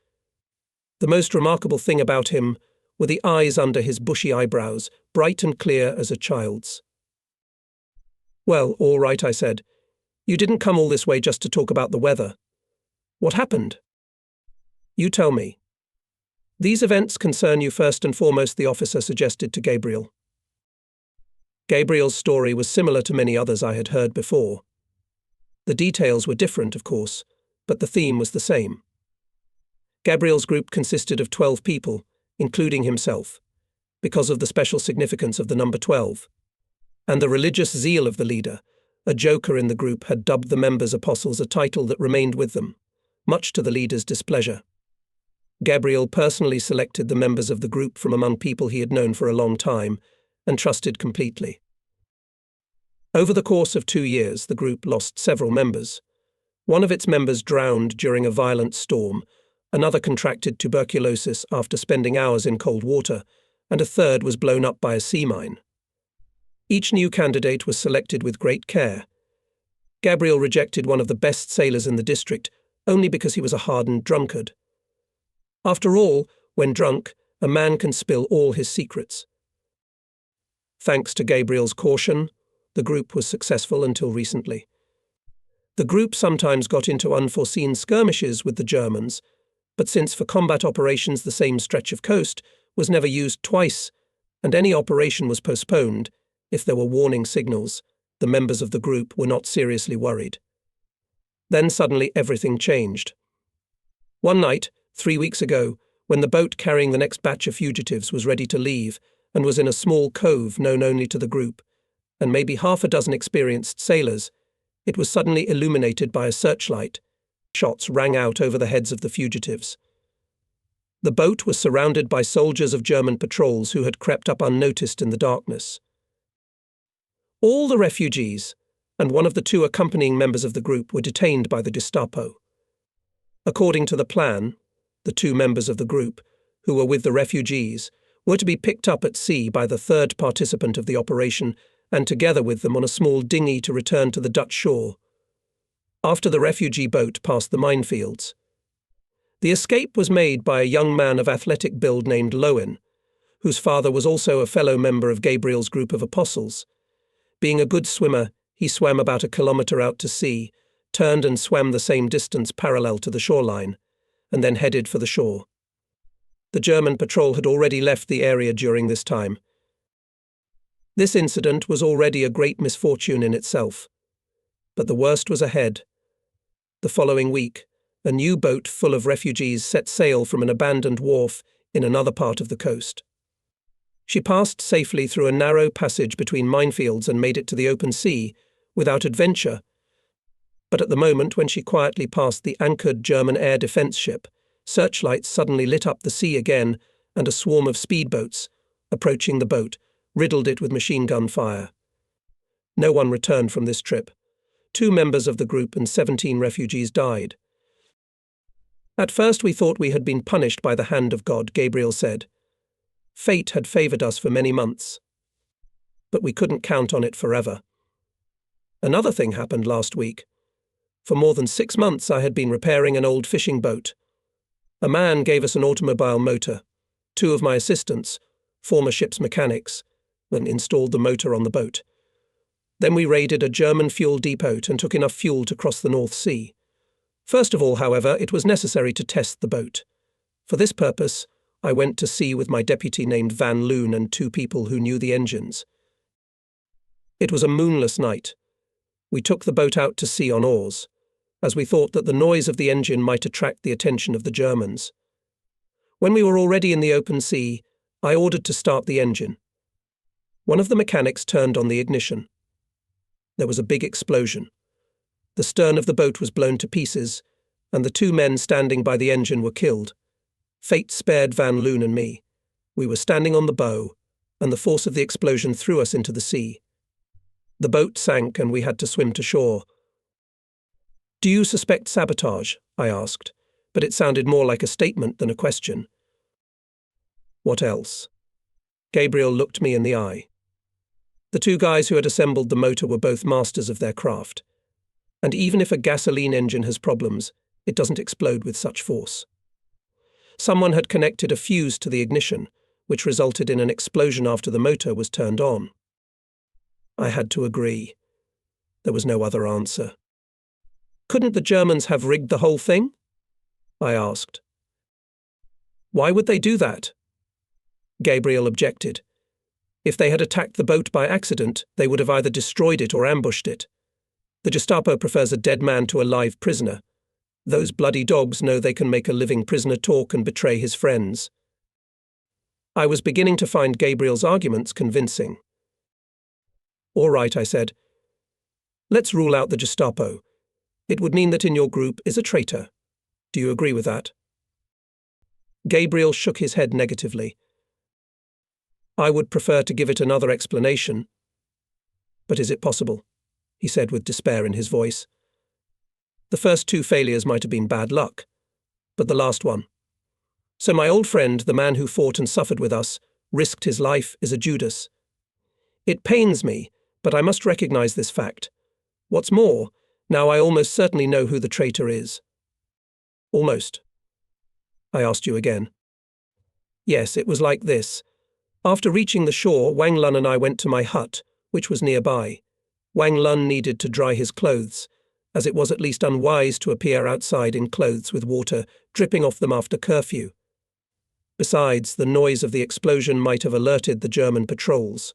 The most remarkable thing about him were the eyes under his bushy eyebrows, bright and clear as a child's. "Well, all right," I said. "You didn't come all this way just to talk about the weather. What happened?" "You tell me." "These events concern you first and foremost," the officer suggested to Gabriel. Gabriel's story was similar to many others I had heard before. The details were different, of course, but the theme was the same. Gabriel's group consisted of 12 people, including himself, because of the special significance of the number 12. And the religious zeal of the leader, a joker in the group, had dubbed the members apostles, a title that remained with them, much to the leader's displeasure. Gabriel personally selected the members of the group from among people he had known for a long time and trusted completely. Over the course of 2 years, the group lost several members. One of its members drowned during a violent storm, another contracted tuberculosis after spending hours in cold water, and a third was blown up by a sea mine. Each new candidate was selected with great care. Gabriel rejected one of the best sailors in the district only because he was a hardened drunkard. After all, when drunk, a man can spill all his secrets. Thanks to Gabriel's caution, the group was successful until recently. The group sometimes got into unforeseen skirmishes with the Germans, but since for combat operations the same stretch of coast was never used twice, and any operation was postponed, if there were warning signals, the members of the group were not seriously worried. Then suddenly everything changed. One night, 3 weeks ago, when the boat carrying the next batch of fugitives was ready to leave and was in a small cove known only to the group, and maybe half a dozen experienced sailors, it was suddenly illuminated by a searchlight. Shots rang out over the heads of the fugitives. The boat was surrounded by soldiers of German patrols who had crept up unnoticed in the darkness. All the refugees, and one of the 2 accompanying members of the group, were detained by the Gestapo. According to the plan, the 2 members of the group, who were with the refugees, were to be picked up at sea by the 3rd participant of the operation and together with them on a small dinghy to return to the Dutch shore. After the refugee boat passed the minefields. The escape was made by a young man of athletic build named Lowen, whose father was also a fellow member of Gabriel's group of apostles. Being a good swimmer, he swam about 1 kilometre out to sea, turned and swam the same distance parallel to the shoreline, and then headed for the shore. The German patrol had already left the area during this time. This incident was already a great misfortune in itself. But the worst was ahead. The following week, a new boat full of refugees set sail from an abandoned wharf in another part of the coast. She passed safely through a narrow passage between minefields and made it to the open sea, without adventure. But at the moment when she quietly passed the anchored German air defence ship, searchlights suddenly lit up the sea again, and a swarm of speedboats, approaching the boat, riddled it with machine gun fire. No one returned from this trip. 2 members of the group and 17 refugees died. At first we thought we had been punished by the hand of God, Gabriel said. Fate had favoured us for many months. But we couldn't count on it forever. Another thing happened last week. For more than 6 months I had been repairing an old fishing boat. A man gave us an automobile motor. 2 of my assistants, former ship's mechanics, then installed the motor on the boat. Then we raided a German fuel depot and took enough fuel to cross the North Sea. First of all, however, it was necessary to test the boat. For this purpose, I went to sea with my deputy named Van Loon and 2 people who knew the engines. It was a moonless night. We took the boat out to sea on oars, as we thought that the noise of the engine might attract the attention of the Germans. When we were already in the open sea, I ordered to start the engine. One of the mechanics turned on the ignition. There was a big explosion. The stern of the boat was blown to pieces, and the 2 men standing by the engine were killed. Fate spared Van Loon and me. We were standing on the bow, and the force of the explosion threw us into the sea. The boat sank and we had to swim to shore. "Do you suspect sabotage?" I asked, but it sounded more like a statement than a question. "What else?" Gabriel looked me in the eye. The 2 guys who had assembled the motor were both masters of their craft. And even if a gasoline engine has problems, it doesn't explode with such force. Someone had connected a fuse to the ignition, which resulted in an explosion after the motor was turned on. I had to agree. There was no other answer. "Couldn't the Germans have rigged the whole thing?" I asked. "Why would they do that?" Gabriel objected. "If they had attacked the boat by accident, they would have either destroyed it or ambushed it. The Gestapo prefers a dead man to a live prisoner. Those bloody dogs know they can make a living prisoner talk and betray his friends." I was beginning to find Gabriel's arguments convincing. "All right," I said. "Let's rule out the Gestapo. It would mean that in your group is a traitor. Do you agree with that?" Gabriel shook his head negatively. "I would prefer to give it another explanation." "But is it possible?" he said with despair in his voice. "The first 2 failures might have been bad luck, but the last one. So my old friend, the man who fought and suffered with us, risked his life, is a Judas. It pains me, but I must recognize this fact. What's more, now I almost certainly know who the traitor is." "Almost?" I asked you again. "Yes, it was like this. After reaching the shore, Wang Lun and I went to my hut, which was nearby. Wang Lun needed to dry his clothes, as it was at least unwise to appear outside in clothes with water dripping off them after curfew. Besides, the noise of the explosion might have alerted the German patrols.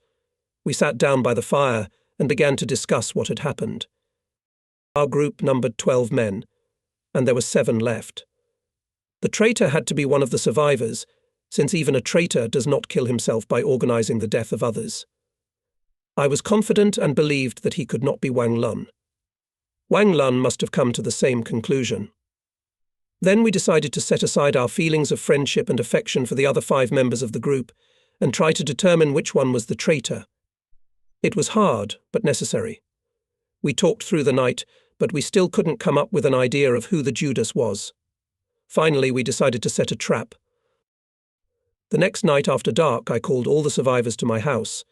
We sat down by the fire and began to discuss what had happened. Our group numbered 12 men, and there were 7 left. The traitor had to be one of the survivors, since even a traitor does not kill himself by organizing the death of others. I was confident and believed that he could not be Wang Lun. Wang Lun must have come to the same conclusion. Then we decided to set aside our feelings of friendship and affection for the other 5 members of the group and try to determine which one was the traitor. It was hard, but necessary. We talked through the night, but we still couldn't come up with an idea of who the Judas was. Finally, we decided to set a trap. The next night after dark, I called all the survivors to my house.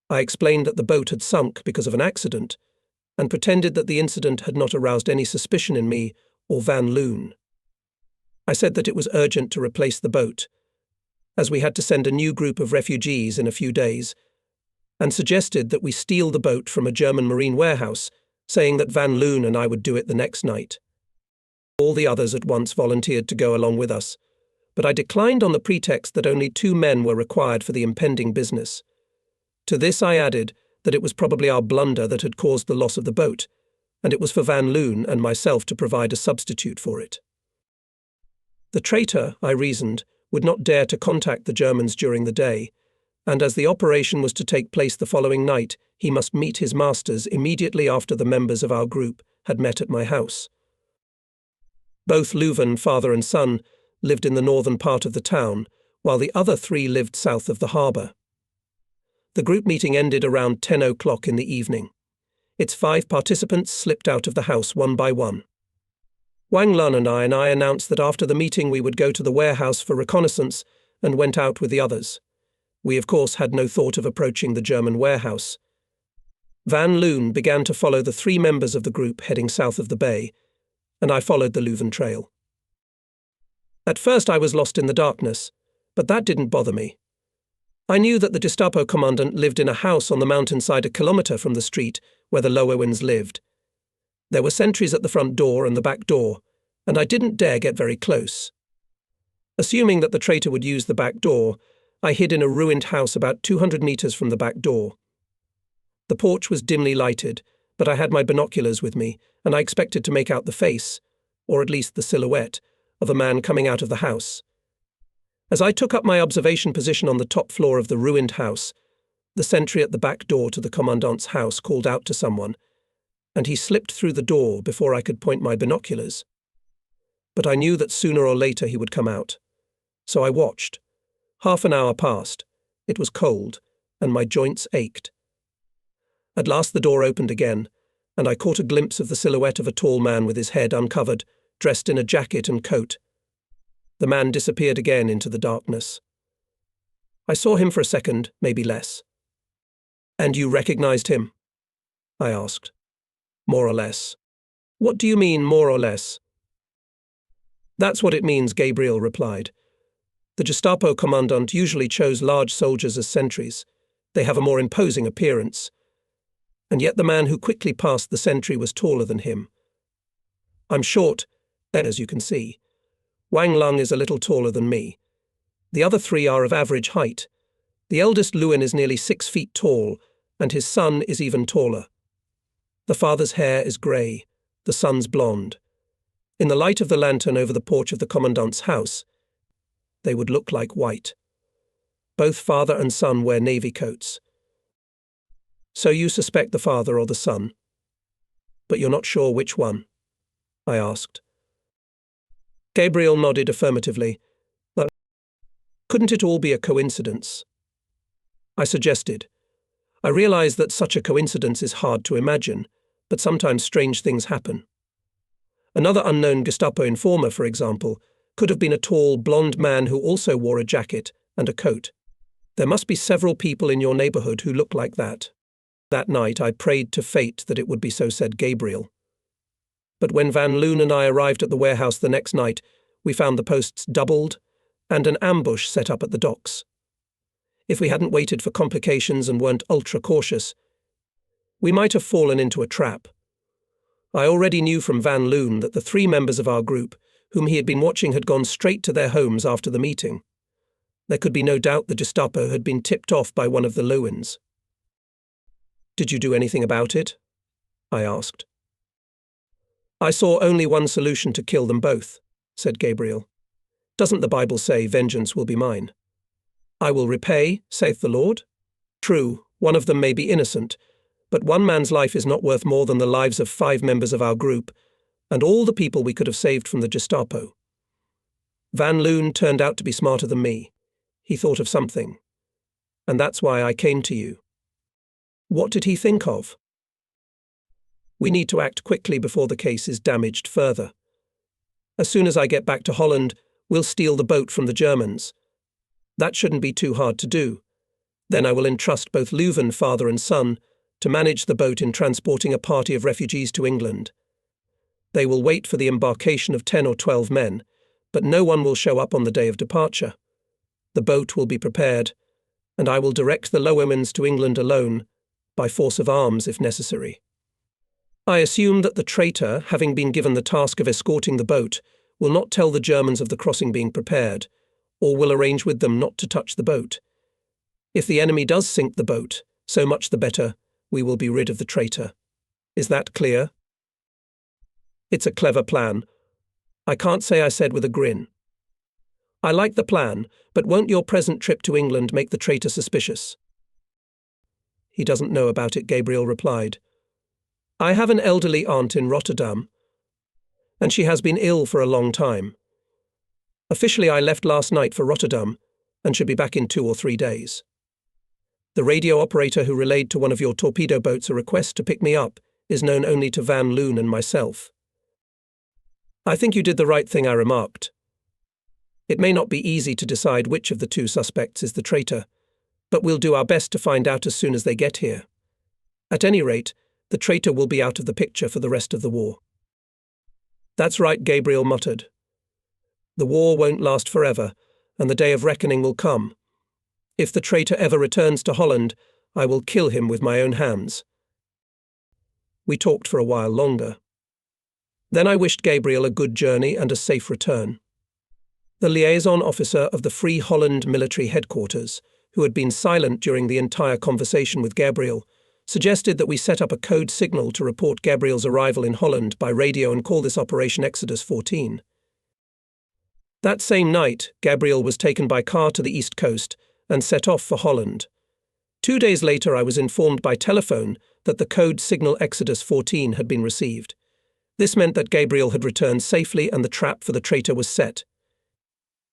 I explained that the boat had sunk because of an accident, and pretended that the incident had not aroused any suspicion in me or Van Loon. I said that it was urgent to replace the boat, as we had to send a new group of refugees in a few days, and suggested that we steal the boat from a German marine warehouse, saying that Van Loon and I would do it the next night. All the others at once volunteered to go along with us, but I declined on the pretext that only 2 men were required for the impending business. To this I added that it was probably our blunder that had caused the loss of the boat, and it was for Van Loon and myself to provide a substitute for it. The traitor, I reasoned, would not dare to contact the Germans during the day, and as the operation was to take place the following night, he must meet his masters immediately after the members of our group had met at my house. Both Leuven, father and son, lived in the northern part of the town, while the other 3 lived south of the harbour. The group meeting ended around 10 o'clock in the evening. Its 5 participants slipped out of the house one by one. Wang Lun and I announced that after the meeting we would go to the warehouse for reconnaissance and went out with the others. We, of course, had no thought of approaching the German warehouse. Van Loon began to follow the 3 members of the group heading south of the bay, and I followed the Leuven trail. At first I was lost in the darkness, but that didn't bother me. I knew that the Gestapo commandant lived in a house on the mountainside a kilometre from the street where the Luens lived. There were sentries at the front door and the back door, and I didn't dare get very close. Assuming that the traitor would use the back door, I hid in a ruined house about 200 metres from the back door. The porch was dimly lighted, but I had my binoculars with me, and I expected to make out the face, or at least the silhouette, of a man coming out of the house. As I took up my observation position on the top floor of the ruined house, the sentry at the back door to the commandant's house called out to someone, and he slipped through the door before I could point my binoculars. But I knew that sooner or later he would come out. So I watched. Half an hour passed. It was cold, and my joints ached. At last the door opened again, and I caught a glimpse of the silhouette of a tall man with his head uncovered, dressed in a jacket and coat. The man disappeared again into the darkness. I saw him for a second, maybe less. "And you recognized him?" I asked. "More or less." "What do you mean, more or less?" "That's what it means," Gabriel replied. "The Gestapo commandant usually chose large soldiers as sentries. They have a more imposing appearance. And yet the man who quickly passed the sentry was taller than him. I'm short, as you can see. Wang Lung is a little taller than me. The other 3 are of average height. The eldest Luen is nearly 6 feet tall, and his son is even taller. The father's hair is grey, the son's blonde. In the light of the lantern over the porch of the commandant's house, they would look like white. Both father and son wear navy coats. So you suspect the father or the son, but you're not sure which one?" I asked. Gabriel nodded affirmatively. "But couldn't it all be a coincidence?" I suggested. I realized that such a coincidence is hard to imagine, but sometimes strange things happen. Another unknown Gestapo informer, for example, could have been a tall, blonde man who also wore a jacket and a coat. There must be several people in your neighbourhood who look like that. That night I prayed to fate that it would be so, said Gabriel. But when Van Loon and I arrived at the warehouse the next night, we found the posts doubled and an ambush set up at the docks. If we hadn't waited for complications and weren't ultra-cautious, we might have fallen into a trap. I already knew from Van Loon that the 3 members of our group, whom he had been watching, had gone straight to their homes after the meeting. There could be no doubt the Gestapo had been tipped off by one of the Luens. "Did you do anything about it?" I asked. "I saw only one solution to kill them both," said Gabriel. "Doesn't the Bible say, 'Vengeance will be mine'? I will repay, saith the Lord. True, one of them may be innocent, but one man's life is not worth more than the lives of 5 members of our group, and all the people we could have saved from the Gestapo. Van Loon turned out to be smarter than me. He thought of something. And that's why I came to you." "What did he think of?" "We need to act quickly before the case is damaged further. As soon as I get back to Holland, we'll steal the boat from the Germans. That shouldn't be too hard to do. Then I will entrust both Leuven, father and son, to manage the boat in transporting a party of refugees to England. They will wait for the embarkation of 10 or 12 men, but no one will show up on the day of departure. The boat will be prepared, and I will direct the Luens to England alone, by force of arms if necessary. I assume that the traitor, having been given the task of escorting the boat, will not tell the Germans of the crossing being prepared, or will arrange with them not to touch the boat. If the enemy does sink the boat, so much the better, we will be rid of the traitor. Is that clear?" "It's a clever plan. I can't say I said with a grin. I like the plan, but won't your present trip to England make the traitor suspicious?" "He doesn't know about it," Gabriel replied. "I have an elderly aunt in Rotterdam, and she has been ill for a long time. Officially I left last night for Rotterdam, and should be back in 2 or 3 days. The radio operator who relayed to one of your torpedo boats a request to pick me up is known only to Van Loon and myself." "I think you did the right thing," I remarked. "It may not be easy to decide which of the two suspects is the traitor, but we'll do our best to find out as soon as they get here. At any rate, the traitor will be out of the picture for the rest of the war." "That's right," Gabriel muttered. "The war won't last forever, and the day of reckoning will come. If the traitor ever returns to Holland, I will kill him with my own hands." We talked for a while longer. Then I wished Gabriel a good journey and a safe return. The liaison officer of the Free Holland military headquarters, who had been silent during the entire conversation with Gabriel, suggested that we set up a code signal to report Gabriel's arrival in Holland by radio and call this Operation Exodus 14. That same night, Gabriel was taken by car to the east coast and set off for Holland. 2 days later, I was informed by telephone that the code signal Exodus 14 had been received. This meant that Gabriel had returned safely and the trap for the traitor was set.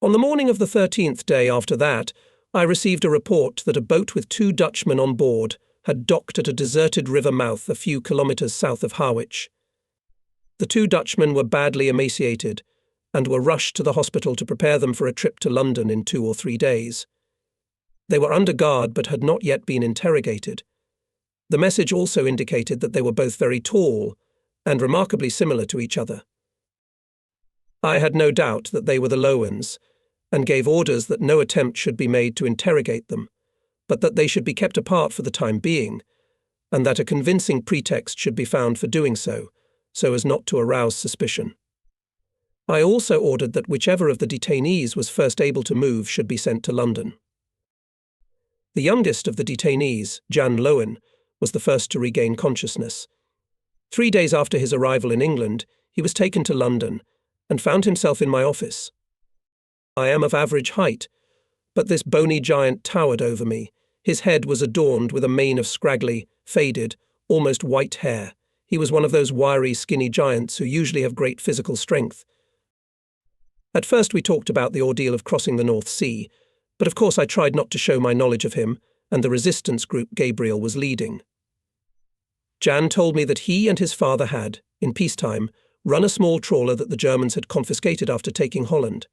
On the morning of the 13th day after that, I received a report that a boat with 2 Dutchmen on board had docked at a deserted river mouth a few kilometres south of Harwich. The 2 Dutchmen were badly emaciated and were rushed to the hospital to prepare them for a trip to London in 2 or 3 days. They were under guard but had not yet been interrogated. The message also indicated that they were both very tall and remarkably similar to each other. I had no doubt that they were the Luens, and gave orders that no attempt should be made to interrogate them, but that they should be kept apart for the time being, and that a convincing pretext should be found for doing so as not to arouse suspicion. I also ordered that whichever of the detainees was first able to move should be sent to London. The youngest of the detainees, Jan Lowen, was the first to regain consciousness. 3 days after his arrival in England, he was taken to London and found himself in my office. I am of average height, but this bony giant towered over me. His head was adorned with a mane of scraggly, faded, almost white hair. He was one of those wiry, skinny giants who usually have great physical strength. At first we talked about the ordeal of crossing the North Sea, but of course I tried not to show my knowledge of him and the resistance group Gabriel was leading. Jan told me that he and his father had, in peacetime, run a small trawler that the Germans had confiscated after taking Holland.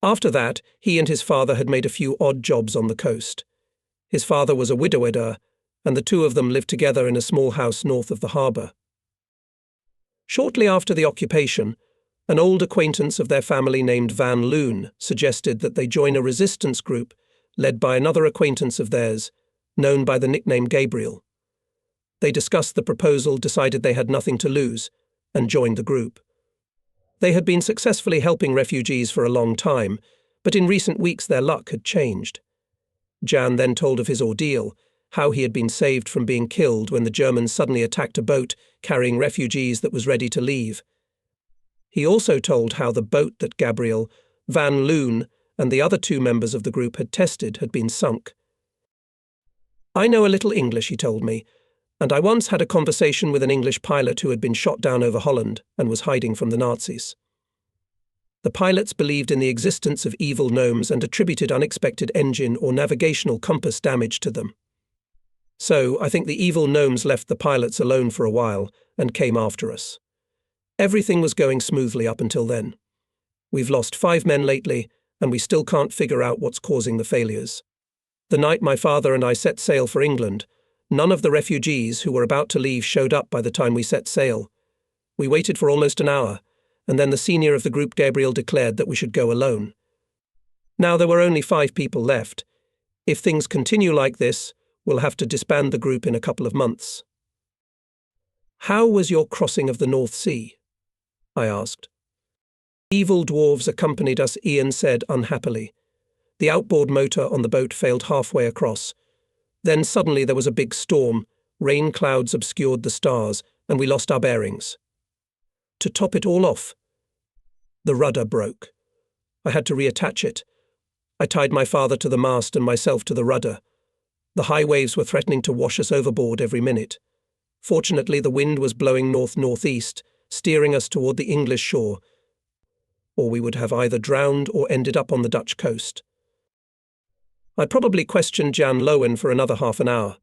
After that, he and his father had made a few odd jobs on the coast. His father was a widower, and the two of them lived together in a small house north of the harbour. Shortly after the occupation, an old acquaintance of their family named Van Loon suggested that they join a resistance group led by another acquaintance of theirs, known by the nickname Gabriel. They discussed the proposal, decided they had nothing to lose, and joined the group. They had been successfully helping refugees for a long time, but in recent weeks their luck had changed. Jan then told of his ordeal, how he had been saved from being killed when the Germans suddenly attacked a boat carrying refugees that was ready to leave. He also told how the boat that Gabriel, Van Loon, and the other 2 members of the group had tested had been sunk. "I know a little English," he told me, "and I once had a conversation with an English pilot who had been shot down over Holland and was hiding from the Nazis. The pilots believed in the existence of evil gnomes and attributed unexpected engine or navigational compass damage to them. So I think the evil gnomes left the pilots alone for a while and came after us. Everything was going smoothly up until then. We've lost 5 men lately, and we still can't figure out what's causing the failures. The night my father and I set sail for England, none of the refugees who were about to leave showed up by the time we set sail. We waited for almost an hour, and then the senior of the group, Gabriel, declared that we should go alone. Now there were only 5 people left. If things continue like this, we'll have to disband the group in a couple of months." "How was your crossing of the North Sea?" I asked. "Evil dwarves accompanied us," Ian said unhappily. "The outboard motor on the boat failed halfway across. Then suddenly there was a big storm, rain clouds obscured the stars, and we lost our bearings. To top it all off, the rudder broke. I had to reattach it. I tied my father to the mast and myself to the rudder. The high waves were threatening to wash us overboard every minute. Fortunately, the wind was blowing north-northeast, steering us toward the English shore, or we would have either drowned or ended up on the Dutch coast. I probably questioned Jan Lowen for another half an hour.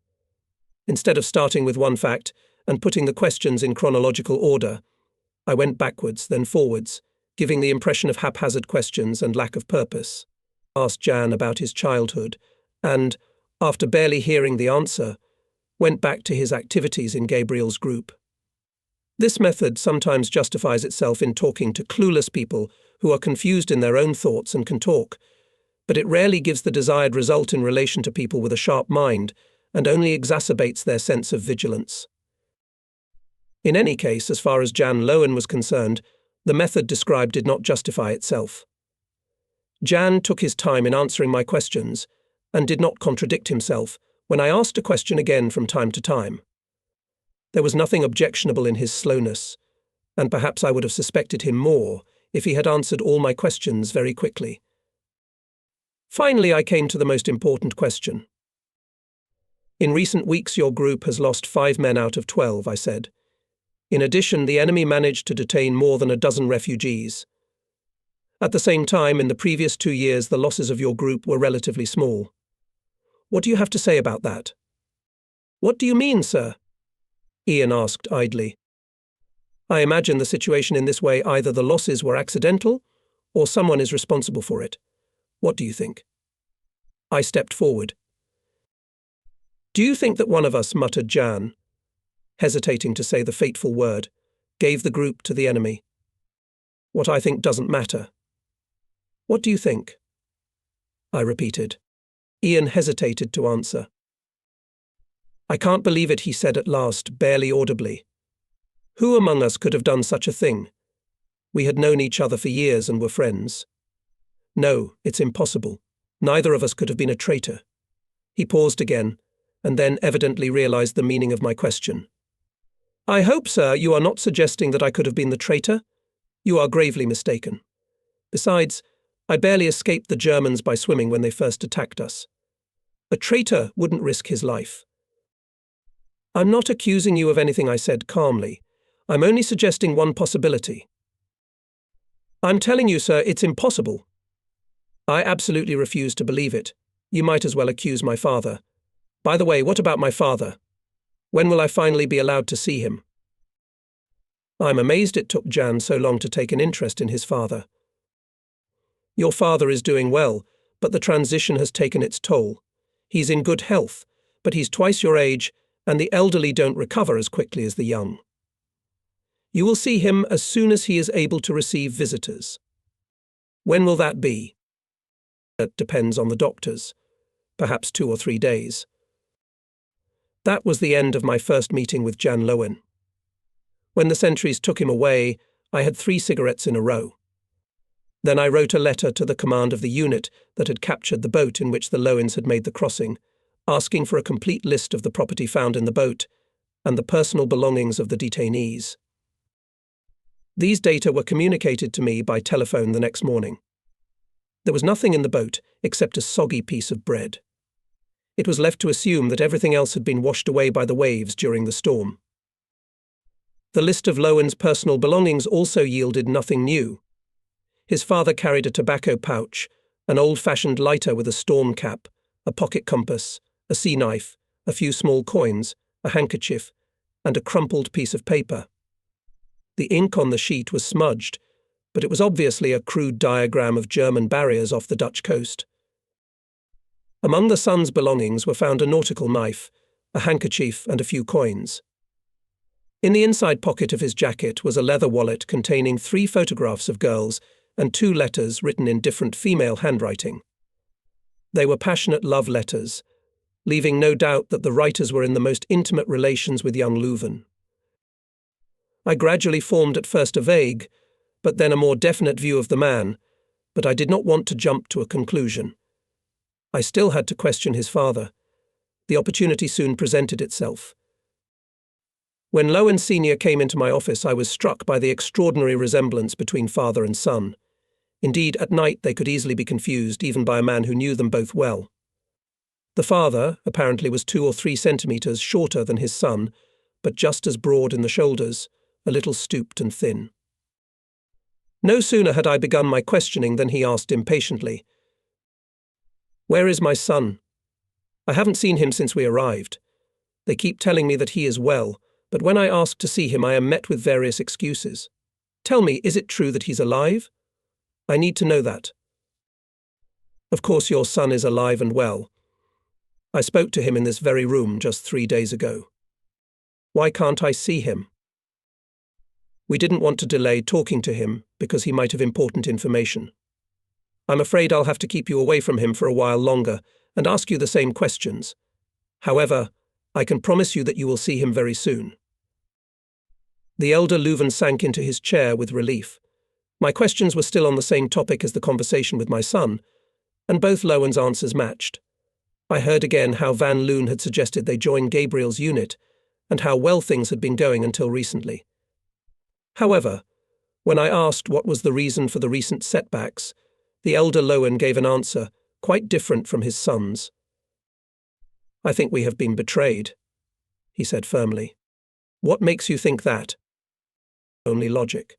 Instead of starting with one fact and putting the questions in chronological order, I went backwards, then forwards, giving the impression of haphazard questions and lack of purpose. Asked Jan about his childhood, and, after barely hearing the answer, went back to his activities in Gabriel's group. This method sometimes justifies itself in talking to clueless people who are confused in their own thoughts and can talk, but it rarely gives the desired result in relation to people with a sharp mind and only exacerbates their sense of vigilance. In any case, as far as Jan Lowen was concerned, the method described did not justify itself. Jan took his time in answering my questions and did not contradict himself when I asked a question again from time to time. There was nothing objectionable in his slowness, and perhaps I would have suspected him more if he had answered all my questions very quickly. Finally, I came to the most important question. In recent weeks, your group has lost 5 men out of 12, I said. In addition, the enemy managed to detain more than a dozen refugees. At the same time, in the previous 2 years, the losses of your group were relatively small. What do you have to say about that? What do you mean, sir? Ian asked idly. I imagine the situation in this way: either the losses were accidental, or someone is responsible for it. What do you think? I stepped forward. Do you think that one of us, muttered Jan, hesitating to say the fateful word, gave the group to the enemy? What I think doesn't matter. What do you think? I repeated. Ian hesitated to answer. I can't believe it, he said at last, barely audibly. Who among us could have done such a thing? We had known each other for years and were friends. No, it's impossible. Neither of us could have been a traitor. He paused again, and then evidently realized the meaning of my question. I hope, sir, you are not suggesting that I could have been the traitor? You are gravely mistaken. Besides, I barely escaped the Germans by swimming when they first attacked us. A traitor wouldn't risk his life. I'm not accusing you of anything, I said calmly. I'm only suggesting one possibility. I'm telling you, sir, it's impossible. I absolutely refuse to believe it. You might as well accuse my father. By the way, what about my father? When will I finally be allowed to see him? I'm amazed it took Jan so long to take an interest in his father. Your father is doing well, but the transition has taken its toll. He's in good health, but he's twice your age, and the elderly don't recover as quickly as the young. You will see him as soon as he is able to receive visitors. When will that be? That depends on the doctors. Perhaps 2 or 3 days. That was the end of my first meeting with Jan Lowen. When the sentries took him away, I had 3 cigarettes in a row. Then I wrote a letter to the command of the unit that had captured the boat in which the Lowens had made the crossing, asking for a complete list of the property found in the boat and the personal belongings of the detainees. These data were communicated to me by telephone the next morning. There was nothing in the boat except a soggy piece of bread. It was left to assume that everything else had been washed away by the waves during the storm. The list of Lowen's personal belongings also yielded nothing new. His father carried a tobacco pouch, an old-fashioned lighter with a storm cap, a pocket compass, a sea knife, a few small coins, a handkerchief, and a crumpled piece of paper. The ink on the sheet was smudged, but it was obviously a crude diagram of German barriers off the Dutch coast. Among the son's belongings were found a nautical knife, a handkerchief, and a few coins. In the inside pocket of his jacket was a leather wallet containing 3 photographs of girls and 2 letters written in different female handwriting. They were passionate love letters, leaving no doubt that the writers were in the most intimate relations with young Leuven. I gradually formed at first a vague, but then a more definite view of the man, but I did not want to jump to a conclusion. I still had to question his father. The opportunity soon presented itself. When Lowen Sr. came into my office, I was struck by the extraordinary resemblance between father and son. Indeed, at night they could easily be confused, even by a man who knew them both well. The father apparently was 2 or 3 centimeters shorter than his son, but just as broad in the shoulders, a little stooped and thin. No sooner had I begun my questioning than he asked impatiently, Where is my son? I haven't seen him since we arrived. They keep telling me that he is well, but when I ask to see him I am met with various excuses. Tell me, is it true that he's alive? I need to know that. Of course your son is alive and well. I spoke to him in this very room just 3 days ago. Why can't I see him? We didn't want to delay talking to him because he might have important information. I'm afraid I'll have to keep you away from him for a while longer and ask you the same questions. However, I can promise you that you will see him very soon. The elder Leuven sank into his chair with relief. My questions were still on the same topic as the conversation with my son, and both Lowen's answers matched. I heard again how Van Loon had suggested they join Gabriel's unit, and how well things had been going until recently. However, when I asked what was the reason for the recent setbacks, the elder Lowen gave an answer quite different from his son's. I think we have been betrayed, he said firmly. What makes you think that? Only logic.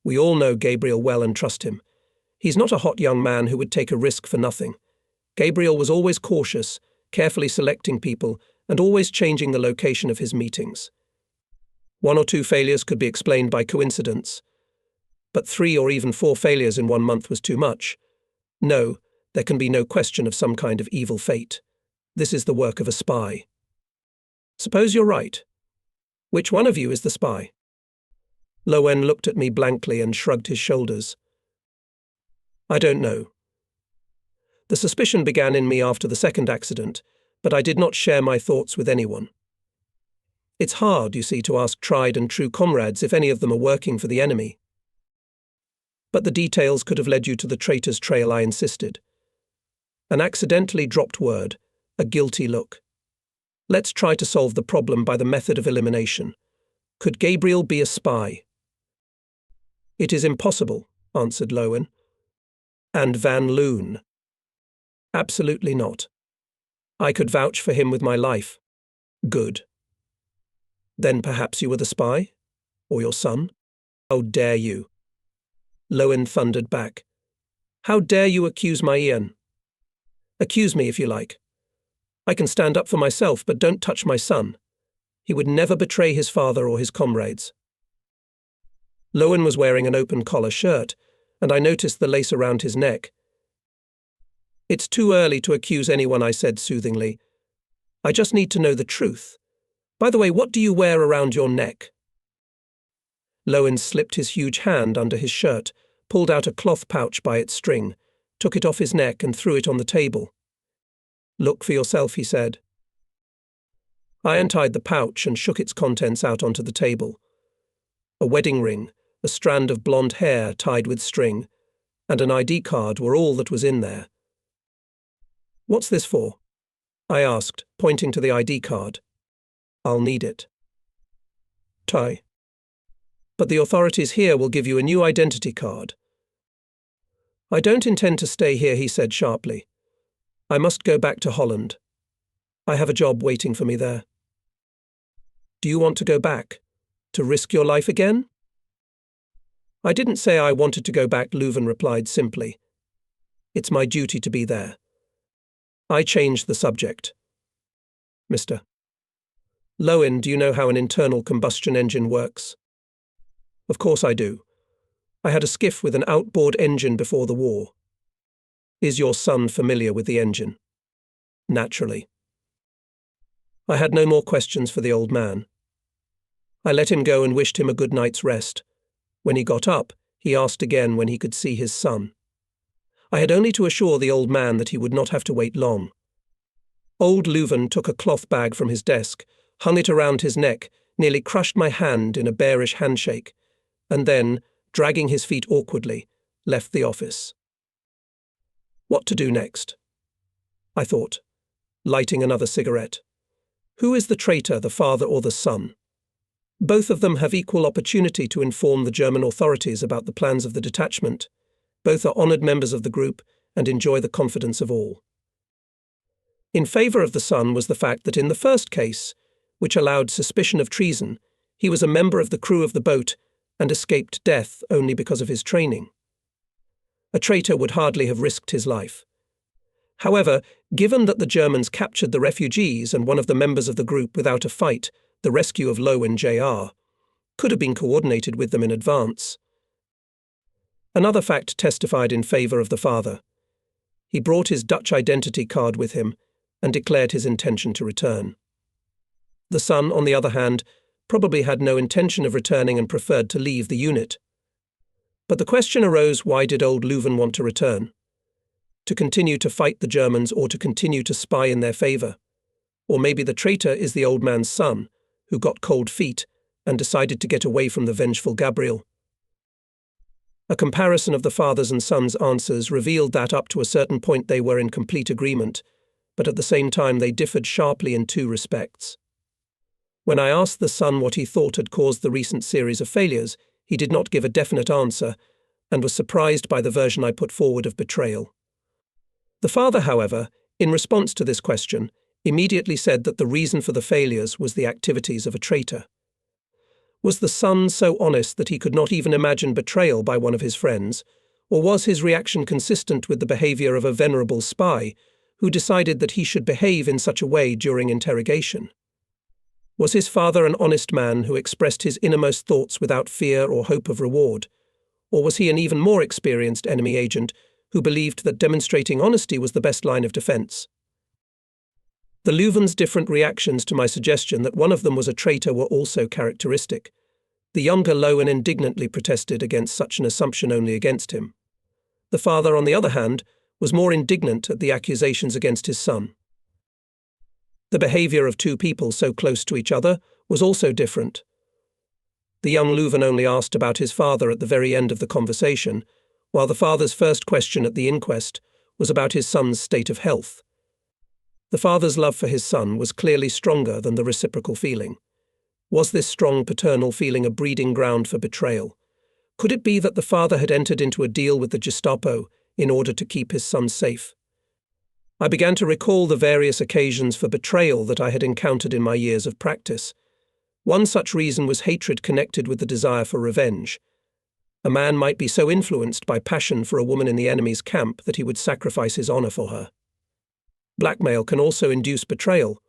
We all know Gabriel well and trust him. He's not a hot young man who would take a risk for nothing. Gabriel was always cautious, carefully selecting people, and always changing the location of his meetings. 1 or 2 failures could be explained by coincidence, but 3 or even 4 failures in 1 month was too much. No, there can be no question of some kind of evil fate. This is the work of a spy. Suppose you're right. Which one of you is the spy? Lowen looked at me blankly and shrugged his shoulders. I don't know. The suspicion began in me after the second accident, but I did not share my thoughts with anyone. It's hard, you see, to ask tried and true comrades if any of them are working for the enemy. But the details could have led you to the traitor's trail, I insisted. An accidentally dropped word, a guilty look. Let's try to solve the problem by the method of elimination. Could Gabriel be a spy? It is impossible, answered Lowen. And Van Loon? Absolutely not. I could vouch for him with my life. Good. Then perhaps you were the spy? Or your son? How dare you? Lowen thundered back. How dare you accuse my Ian? Accuse me if you like. I can stand up for myself, but don't touch my son. He would never betray his father or his comrades. Lowen was wearing an open collar shirt, and I noticed the lace around his neck. It's too early to accuse anyone, I said soothingly. I just need to know the truth. By the way, what do you wear around your neck? Lowen slipped his huge hand under his shirt, pulled out a cloth pouch by its string, took it off his neck and threw it on the table. Look for yourself, he said. I untied the pouch and shook its contents out onto the table. A wedding ring, a strand of blonde hair tied with string, and an ID card were all that was in there. What's this for? I asked, pointing to the ID card. I'll need it. Tie. But the authorities here will give you a new identity card. I don't intend to stay here, he said sharply. I must go back to Holland. I have a job waiting for me there. Do you want to go back? To risk your life again? I didn't say I wanted to go back, Leuven replied simply. It's my duty to be there. I changed the subject. Mr. Lowen, do you know how an internal combustion engine works? Of course I do. I had a skiff with an outboard engine before the war. Is your son familiar with the engine? Naturally. I had no more questions for the old man. I let him go and wished him a good night's rest. When he got up, he asked again when he could see his son. I had only to assure the old man that he would not have to wait long. Old Leuven took a cloth bag from his desk, hung it around his neck, nearly crushed my hand in a bearish handshake, and then, dragging his feet awkwardly, left the office. What to do next? I thought, lighting another cigarette. Who is the traitor, the father or the son? Both of them have equal opportunity to inform the German authorities about the plans of the detachment. Both are honoured members of the group and enjoy the confidence of all. In favour of the son was the fact that in the first case, which allowed suspicion of treason, he was a member of the crew of the boat and escaped death only because of his training. A traitor would hardly have risked his life. However, given that the Germans captured the refugees and one of the members of the group without a fight, the rescue of Low and Jr. could have been coordinated with them in advance. Another fact testified in favour of the father. He brought his Dutch identity card with him and declared his intention to return. The son, on the other hand, probably had no intention of returning and preferred to leave the unit. But the question arose, why did old Leuven want to return? To continue to fight the Germans or to continue to spy in their favour? Or maybe the traitor is the old man's son, who got cold feet and decided to get away from the vengeful Gabriel. A comparison of the father's and son's answers revealed that up to a certain point they were in complete agreement, but at the same time they differed sharply in two respects. When I asked the son what he thought had caused the recent series of failures, he did not give a definite answer and was surprised by the version I put forward of betrayal. The father, however, in response to this question, immediately said that the reason for the failures was the activities of a traitor. Was the son so honest that he could not even imagine betrayal by one of his friends, or was his reaction consistent with the behaviour of a venerable spy who decided that he should behave in such a way during interrogation? Was his father an honest man who expressed his innermost thoughts without fear or hope of reward? Or was he an even more experienced enemy agent who believed that demonstrating honesty was the best line of defence? The Leuven's different reactions to my suggestion that one of them was a traitor were also characteristic. The younger Lowen indignantly protested against such an assumption only against him. The father, on the other hand, was more indignant at the accusations against his son. The behaviour of two people so close to each other was also different. The young Leuven only asked about his father at the very end of the conversation, while the father's first question at the inquest was about his son's state of health. The father's love for his son was clearly stronger than the reciprocal feeling. Was this strong paternal feeling a breeding ground for betrayal? Could it be that the father had entered into a deal with the Gestapo in order to keep his son safe? I began to recall the various occasions for betrayal that I had encountered in my years of practice. One such reason was hatred connected with the desire for revenge. A man might be so influenced by passion for a woman in the enemy's camp that he would sacrifice his honour for her. Blackmail can also induce betrayal.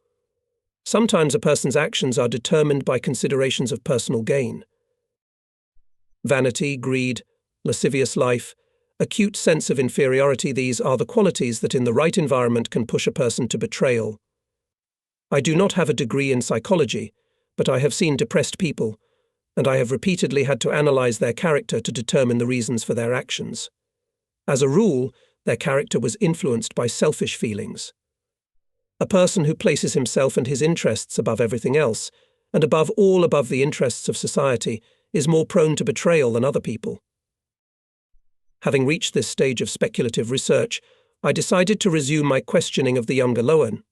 Sometimes a person's actions are determined by considerations of personal gain. Vanity, greed, lascivious life, acute sense of inferiority, these are the qualities that in the right environment can push a person to betrayal. I do not have a degree in psychology, but I have seen depressed people, and I have repeatedly had to analyze their character to determine the reasons for their actions. As a rule, their character was influenced by selfish feelings. A person who places himself and his interests above everything else, and above all above the interests of society, is more prone to betrayal than other people. Having reached this stage of speculative research, I decided to resume my questioning of the younger Lowen.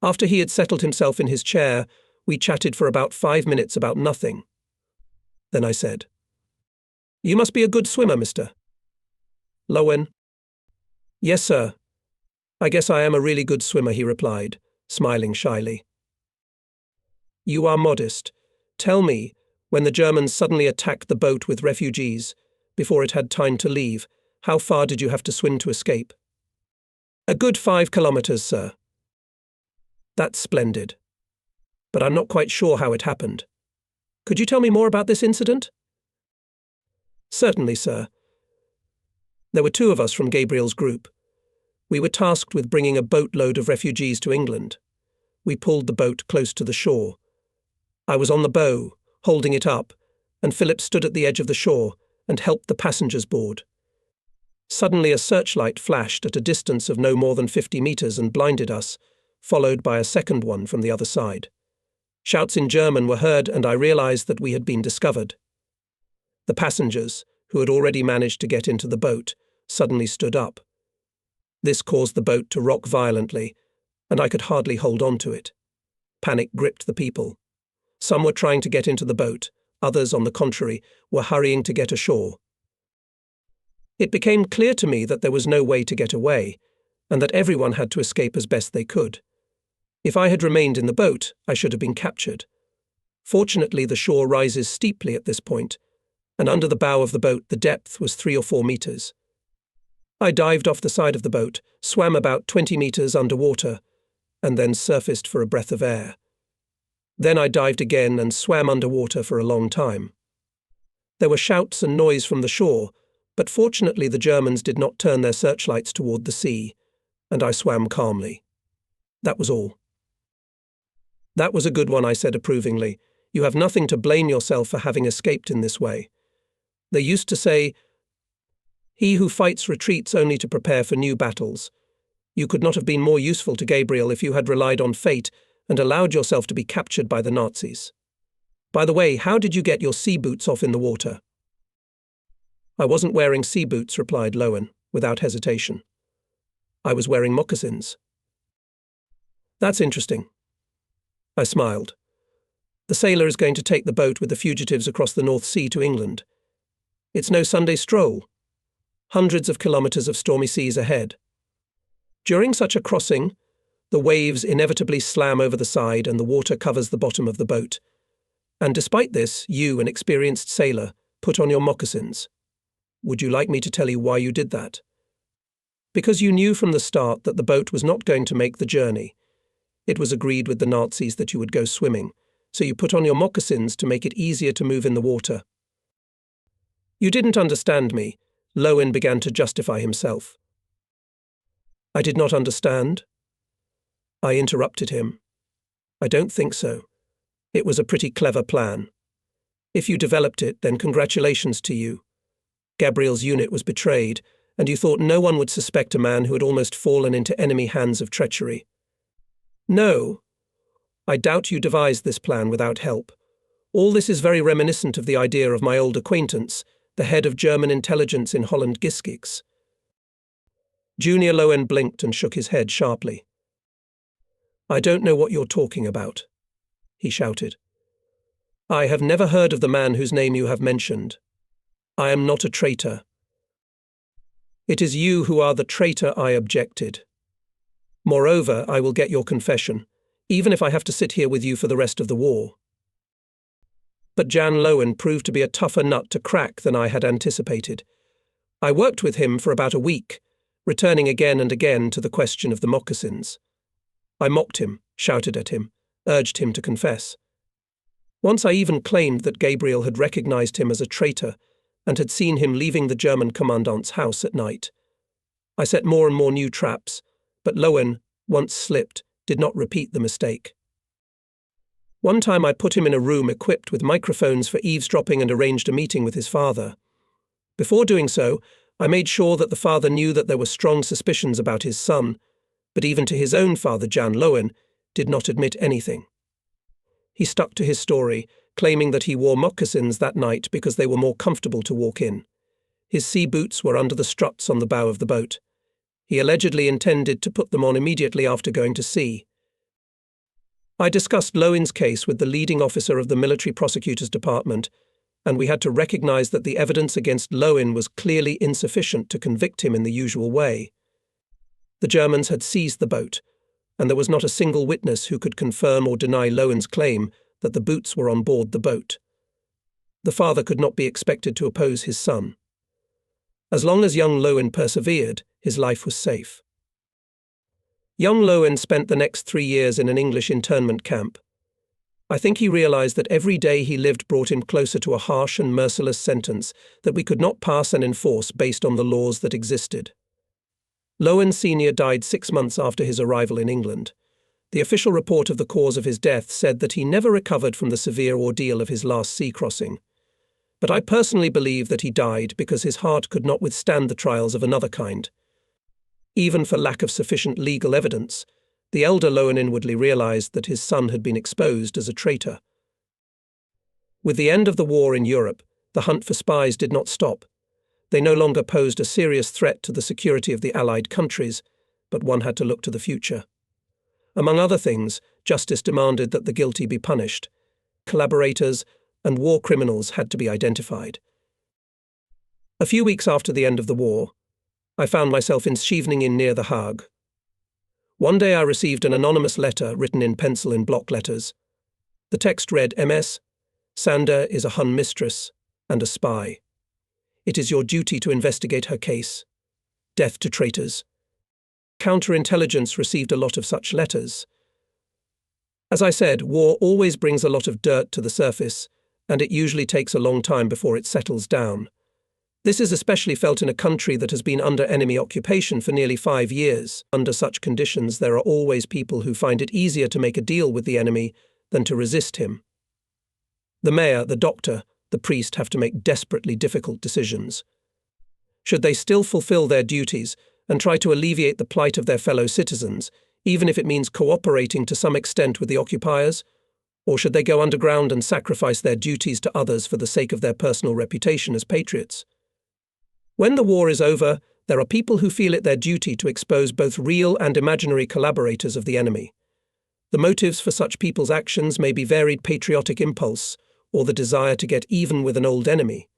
After he had settled himself in his chair, we chatted for about 5 minutes about nothing. Then I said, "You must be a good swimmer, Mr. Lowen." "Yes, sir. I guess I am a really good swimmer," he replied, smiling shyly. "You are modest. Tell me, when the Germans suddenly attacked the boat with refugees, before it had time to leave, how far did you have to swim to escape?" "A good 5 kilometers, sir." "That's splendid. But I'm not quite sure how it happened. Could you tell me more about this incident?" "Certainly, sir. There were 2 of us from Gabriel's group. We were tasked with bringing a boatload of refugees to England. We pulled the boat close to the shore. I was on the bow, holding it up, and Philip stood at the edge of the shore and helped the passengers board. Suddenly a searchlight flashed at a distance of no more than 50 meters and blinded us, followed by a second one from the other side. Shouts in German were heard, and I realized that we had been discovered. The passengers, who had already managed to get into the boat, suddenly stood up. This caused the boat to rock violently, and I could hardly hold on to it. Panic gripped the people. Some were trying to get into the boat, others, on the contrary, were hurrying to get ashore. It became clear to me that there was no way to get away, and that everyone had to escape as best they could. If I had remained in the boat, I should have been captured. Fortunately, the shore rises steeply at this point, and under the bow of the boat the depth was 3 or 4 meters. I dived off the side of the boat, swam about 20 meters underwater, and then surfaced for a breath of air. Then I dived again and swam underwater for a long time. There were shouts and noise from the shore, but fortunately the Germans did not turn their searchlights toward the sea, and I swam calmly. That was all. That was a good one, I said approvingly. You have nothing to blame yourself for having escaped in this way. They used to say, "He who fights retreats only to prepare for new battles." You could not have been more useful to Gabriel if you had relied on fate and allowed yourself to be captured by the Nazis. By the way, how did you get your sea boots off in the water? I wasn't wearing sea boots, replied Lowen, without hesitation. I was wearing moccasins. That's interesting. I smiled. The sailor is going to take the boat with the fugitives across the North Sea to England. It's no Sunday stroll. Hundreds of kilometers of stormy seas ahead. During such a crossing, the waves inevitably slam over the side and the water covers the bottom of the boat. And despite this, you, an experienced sailor, put on your moccasins. Would you like me to tell you why you did that? Because you knew from the start that the boat was not going to make the journey. It was agreed with the Nazis that you would go swimming, so you put on your moccasins to make it easier to move in the water. You didn't understand me. Lowen began to justify himself. I did not understand. I interrupted him. I don't think so. It was a pretty clever plan. If you developed it, then congratulations to you. Gabriel's unit was betrayed, and you thought no one would suspect a man who had almost fallen into enemy hands of treachery. No. I doubt you devised this plan without help. All this is very reminiscent of the idea of my old acquaintance, the head of German intelligence in Holland Giskix. Junior Lowen blinked and shook his head sharply. I don't know what you're talking about, he shouted. I have never heard of the man whose name you have mentioned. I am not a traitor. It is you who are the traitor, I objected. Moreover, I will get your confession, even if I have to sit here with you for the rest of the war. But Jan Lowen proved to be a tougher nut to crack than I had anticipated. I worked with him for about a week, returning again and again to the question of the moccasins. I mocked him, shouted at him, urged him to confess. Once I even claimed that Gabriel had recognized him as a traitor and had seen him leaving the German commandant's house at night. I set more and more new traps, but Lowen, once slipped, did not repeat the mistake. One time I put him in a room equipped with microphones for eavesdropping and arranged a meeting with his father. Before doing so, I made sure that the father knew that there were strong suspicions about his son, but even to his own father, Jan Lowen, did not admit anything. He stuck to his story, claiming that he wore moccasins that night because they were more comfortable to walk in. His sea boots were under the struts on the bow of the boat. He allegedly intended to put them on immediately after going to sea. I discussed Lowen's case with the leading officer of the military prosecutor's department, and we had to recognize that the evidence against Lowen was clearly insufficient to convict him in the usual way. The Germans had seized the boat, and there was not a single witness who could confirm or deny Lowen's claim that the boots were on board the boat. The father could not be expected to oppose his son. As long as young Lowen persevered, his life was safe. Young Lowen spent the next 3 years in an English internment camp. I think he realized that every day he lived brought him closer to a harsh and merciless sentence that we could not pass and enforce based on the laws that existed. Lowen Sr. died 6 months after his arrival in England. The official report of the cause of his death said that he never recovered from the severe ordeal of his last sea crossing. But I personally believe that he died because his heart could not withstand the trials of another kind. Even for lack of sufficient legal evidence, the elder Lowen inwardly realized that his son had been exposed as a traitor. With the end of the war in Europe, the hunt for spies did not stop. They no longer posed a serious threat to the security of the Allied countries, but one had to look to the future. Among other things, justice demanded that the guilty be punished. Collaborators and war criminals had to be identified. A few weeks after the end of the war, I found myself in Scheveningen near The Hague. One day I received an anonymous letter written in pencil in block letters. The text read, MS, Sander is a Hun mistress and a spy. It is your duty to investigate her case. death to traitors. Counterintelligence received a lot of such letters. As I said, war always brings a lot of dirt to the surface, and it usually takes a long time before it settles down. This is especially felt in a country that has been under enemy occupation for nearly 5 years. Under such conditions, there are always people who find it easier to make a deal with the enemy than to resist him. The mayor, the doctor, the priest have to make desperately difficult decisions. Should they still fulfill their duties and try to alleviate the plight of their fellow citizens, even if it means cooperating to some extent with the occupiers? Or should they go underground and sacrifice their duties to others for the sake of their personal reputation as patriots? When the war is over, there are people who feel it their duty to expose both real and imaginary collaborators of the enemy. The motives for such people's actions may be varied patriotic impulse or the desire to get even with an old enemy.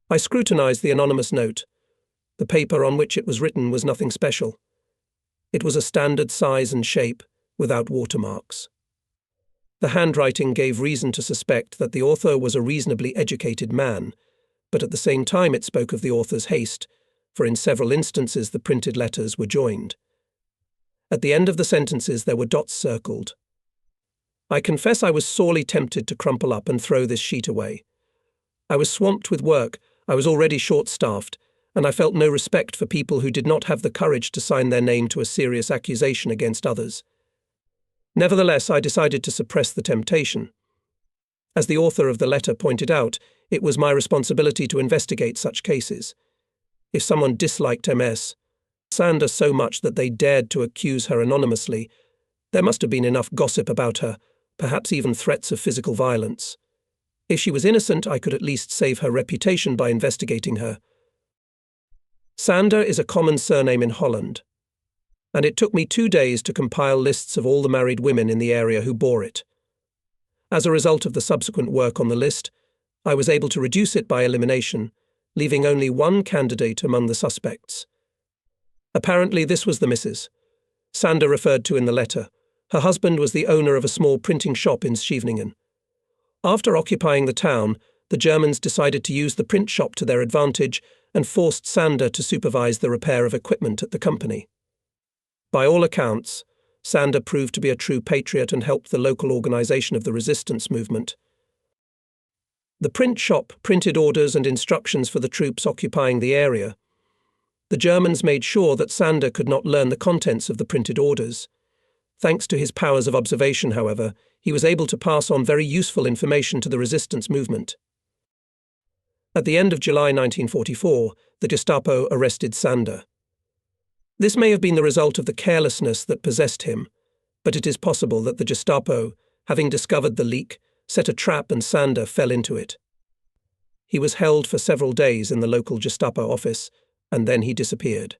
I scrutinized the anonymous note. The paper on which it was written was nothing special. It was a standard size and shape, without watermarks. The handwriting gave reason to suspect that the author was a reasonably educated man, but at the same time it spoke of the author's haste, for in several instances the printed letters were joined. At the end of the sentences there were dots circled. I confess I was sorely tempted to crumple up and throw this sheet away. I was swamped with work, I was already short-staffed, and I felt no respect for people who did not have the courage to sign their name to a serious accusation against others. Nevertheless, I decided to suppress the temptation. As the author of the letter pointed out, it was my responsibility to investigate such cases. If someone disliked Ms. Sander so much that they dared to accuse her anonymously, there must have been enough gossip about her, perhaps even threats of physical violence. If she was innocent, I could at least save her reputation by investigating her. Sander is a common surname in Holland, and it took me 2 days to compile lists of all the married women in the area who bore it. As a result of the subsequent work on the list, I was able to reduce it by elimination, leaving only one candidate among the suspects. Apparently this was the Mrs. Sander referred to in the letter. Her husband was the owner of a small printing shop in Scheveningen. After occupying the town, the Germans decided to use the print shop to their advantage and forced Sander to supervise the repair of equipment at the company. By all accounts, Sander proved to be a true patriot and helped the local organization of the resistance movement. The print shop printed orders and instructions for the troops occupying the area. The Germans made sure that Sander could not learn the contents of the printed orders. Thanks to his powers of observation, however, he was able to pass on very useful information to the resistance movement. At the end of July 1944, the Gestapo arrested Sander. This may have been the result of the carelessness that possessed him, but it is possible that the Gestapo, having discovered the leak, set a trap and Sander fell into it. He was held for several days in the local Gestapo office, and then he disappeared.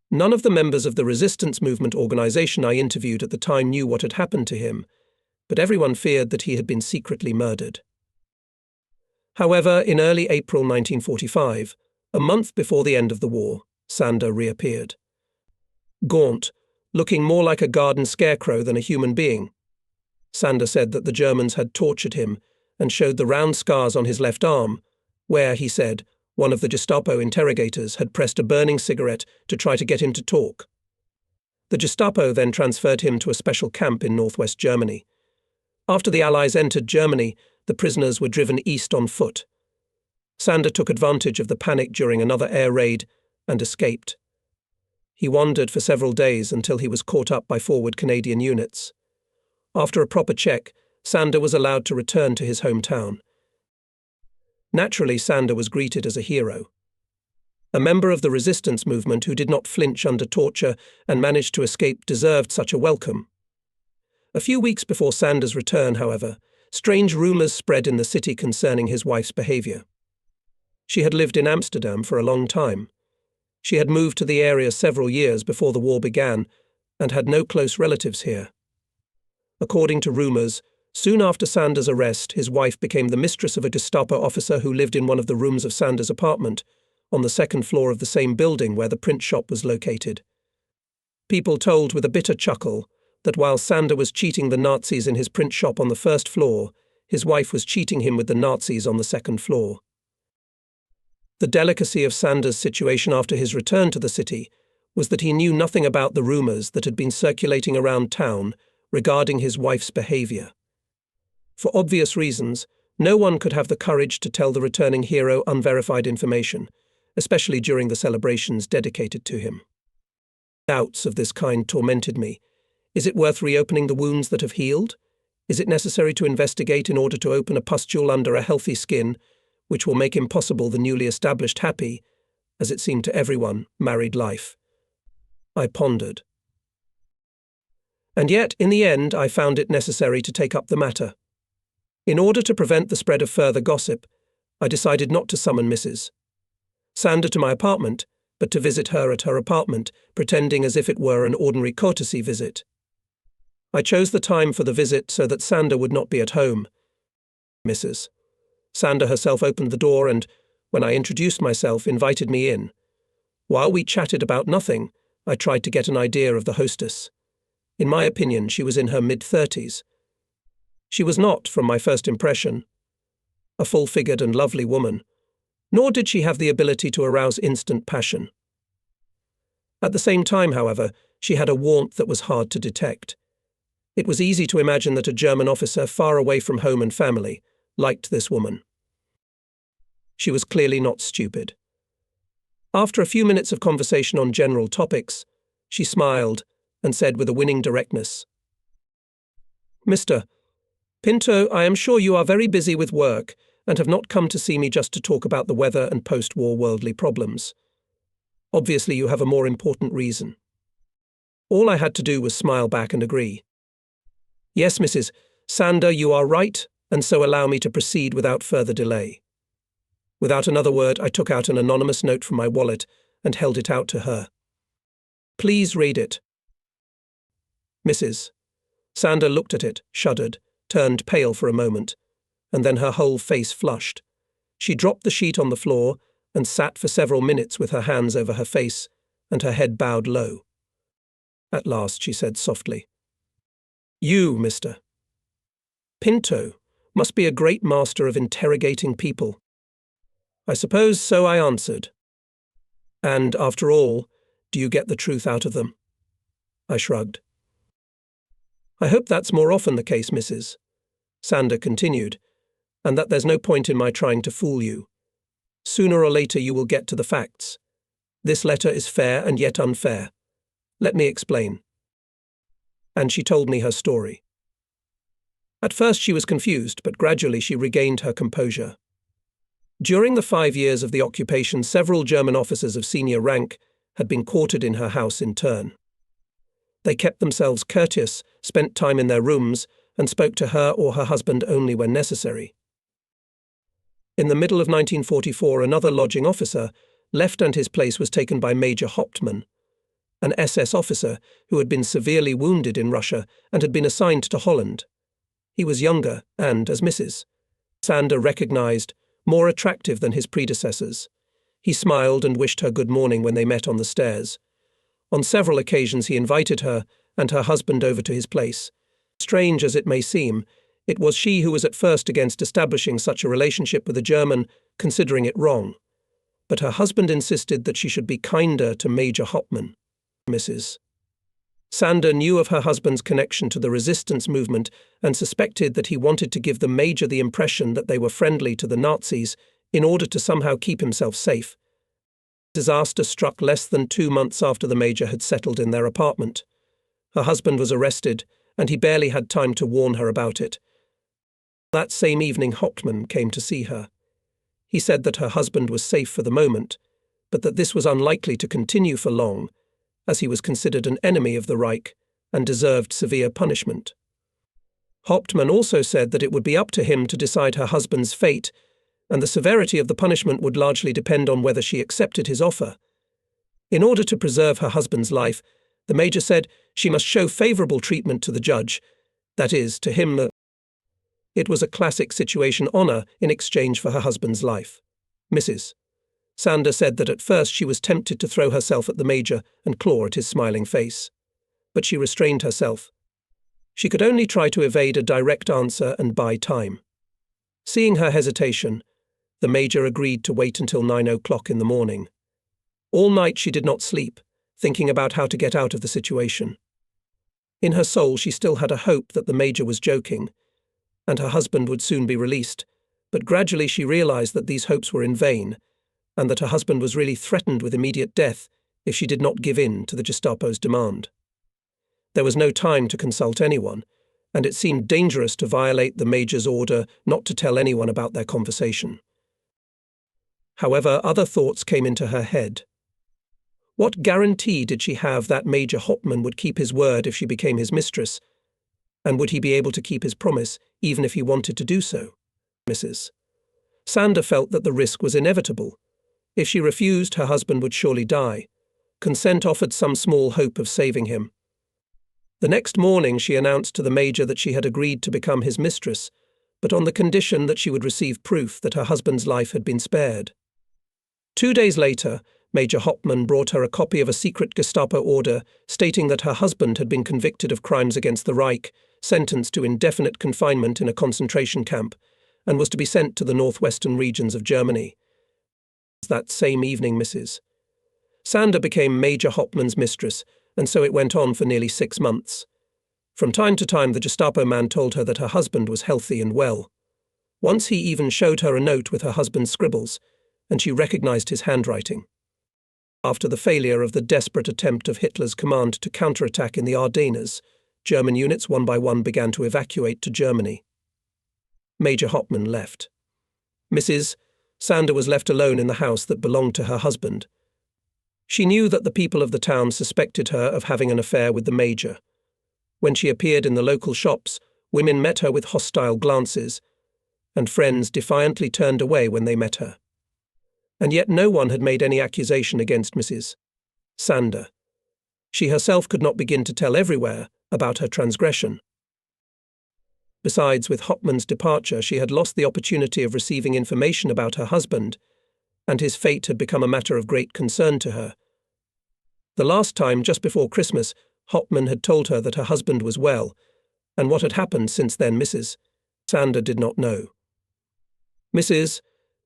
None of the members of the resistance movement organization I interviewed at the time knew what had happened to him, but everyone feared that he had been secretly murdered. However, in early April 1945, a month before the end of the war, Sander reappeared. Gaunt, looking more like a garden scarecrow than a human being. Sander said that the Germans had tortured him and showed the round scars on his left arm, where, he said, one of the Gestapo interrogators had pressed a burning cigarette to try to get him to talk. The Gestapo then transferred him to a special camp in northwest Germany. After the Allies entered Germany, the prisoners were driven east on foot. Sander took advantage of the panic during another air raid and escaped. He wandered for several days until he was caught up by forward Canadian units. After a proper check, Sander was allowed to return to his hometown. Naturally, Sander was greeted as a hero. A member of the resistance movement who did not flinch under torture and managed to escape deserved such a welcome. A few weeks before Sander's return, however, strange rumors spread in the city concerning his wife's behavior. She had lived in Amsterdam for a long time. She had moved to the area several years before the war began and had no close relatives here. According to rumors, soon after Sander's arrest, his wife became the mistress of a Gestapo officer who lived in one of the rooms of Sander's apartment, on the second floor of the same building where the print shop was located. People told with a bitter chuckle that while Sander was cheating the Nazis in his print shop on the first floor, his wife was cheating him with the Nazis on the second floor. The delicacy of Sander's situation after his return to the city was that he knew nothing about the rumours that had been circulating around town regarding his wife's behaviour. For obvious reasons, no one could have the courage to tell the returning hero unverified information, especially during the celebrations dedicated to him. Doubts of this kind tormented me. Is it worth reopening the wounds that have healed? Is it necessary to investigate in order to open a pustule under a healthy skin, which will make impossible the newly established happy, as it seemed to everyone, married life? I pondered. And yet, in the end, I found it necessary to take up the matter. In order to prevent the spread of further gossip, I decided not to summon Mrs. Sander to my apartment, but to visit her at her apartment, pretending as if it were an ordinary courtesy visit. I chose the time for the visit so that Sander would not be at home. Mrs. Sander herself opened the door and, when I introduced myself, invited me in. While we chatted about nothing, I tried to get an idea of the hostess. In my opinion, she was in her mid-30s. She was not, from my first impression, a full-figured and lovely woman, nor did she have the ability to arouse instant passion. At the same time, however, she had a warmth that was hard to detect. It was easy to imagine that a German officer far away from home and family liked this woman. She was clearly not stupid. After a few minutes of conversation on general topics, she smiled and said with a winning directness, "Mr. Pinto, I am sure you are very busy with work and have not come to see me just to talk about the weather and post-war worldly problems. Obviously, you have a more important reason." All I had to do was smile back and agree. "Yes, Mrs. Sander, you are right, and so allow me to proceed without further delay." Without another word, I took out an anonymous note from my wallet and held it out to her. "Please read it." Mrs. Sander looked at it, shuddered, turned pale for a moment, and then her whole face flushed. She dropped the sheet on the floor and sat for several minutes with her hands over her face and her head bowed low. At last she said softly, "You, Mr. Pinto, must be a great master of interrogating people." "I suppose so," I answered. "And, after all, do you get the truth out of them?" I shrugged. "I hope that's more often the case, Mrs. Sander continued, "and that there's no point in my trying to fool you. Sooner or later you will get to the facts. This letter is fair and yet unfair. Let me explain." And she told me her story. At first she was confused, but gradually she regained her composure. During the 5 years of the occupation, several German officers of senior rank had been quartered in her house in turn. They kept themselves courteous, spent time in their rooms, and spoke to her or her husband only when necessary. In the middle of 1944, another lodging officer left and his place was taken by Major Hauptmann, an SS officer who had been severely wounded in Russia and had been assigned to Holland. He was younger and, as Mrs. Sander recognized, more attractive than his predecessors. He smiled and wished her good morning when they met on the stairs. On several occasions he invited her and her husband over to his place. Strange as it may seem, it was she who was at first against establishing such a relationship with a German, considering it wrong. But her husband insisted that she should be kinder to Major Hauptmann. Mrs. Sander knew of her husband's connection to the resistance movement and suspected that he wanted to give the Major the impression that they were friendly to the Nazis in order to somehow keep himself safe. Disaster struck less than 2 months after the Major had settled in their apartment. Her husband was arrested, and he barely had time to warn her about it. That same evening Hauptmann came to see her. He said that her husband was safe for the moment, but that this was unlikely to continue for long, as he was considered an enemy of the Reich and deserved severe punishment. Hauptmann also said that it would be up to him to decide her husband's fate, and the severity of the punishment would largely depend on whether she accepted his offer. In order to preserve her husband's life, the Major said she must show favourable treatment to the judge, that is, to him. It was a classic situation honour in exchange for her husband's life. Mrs. Sander said that at first she was tempted to throw herself at the Major and claw at his smiling face. But she restrained herself. She could only try to evade a direct answer and buy time. Seeing her hesitation, the Major agreed to wait until 9 o'clock in the morning. All night she did not sleep, thinking about how to get out of the situation. In her soul she still had a hope that the Major was joking, and her husband would soon be released, but gradually she realized that these hopes were in vain, and that her husband was really threatened with immediate death if she did not give in to the Gestapo's demand. There was no time to consult anyone, and it seemed dangerous to violate the Major's order not to tell anyone about their conversation. However, other thoughts came into her head. What guarantee did she have that Major Hopman would keep his word if she became his mistress, and would he be able to keep his promise even if he wanted to do so? Mrs. Sander felt that the risk was inevitable. If she refused, her husband would surely die. Consent offered some small hope of saving him. The next morning she announced to the Major that she had agreed to become his mistress, but on the condition that she would receive proof that her husband's life had been spared. 2 days later, Major Hopman brought her a copy of a secret Gestapo order stating that her husband had been convicted of crimes against the Reich, sentenced to indefinite confinement in a concentration camp, and was to be sent to the northwestern regions of Germany. That same evening, Mrs. Sander became Major Hopman's mistress, and so it went on for nearly 6 months. From time to time the Gestapo man told her that her husband was healthy and well. Once he even showed her a note with her husband's scribbles, and she recognized his handwriting. After the failure of the desperate attempt of Hitler's command to counterattack in the Ardennes, German units one by one began to evacuate to Germany. Major Hopman left. Mrs. Sander was left alone in the house that belonged to her husband. She knew that the people of the town suspected her of having an affair with the Major. When she appeared in the local shops, women met her with hostile glances, and friends defiantly turned away when they met her. And yet no one had made any accusation against Mrs. Sander. She herself could not begin to tell everywhere about her transgression. Besides, with Hopman's departure, she had lost the opportunity of receiving information about her husband, and his fate had become a matter of great concern to her. The last time, just before Christmas, Hopman had told her that her husband was well, and what had happened since then Mrs. Sander did not know. Mrs.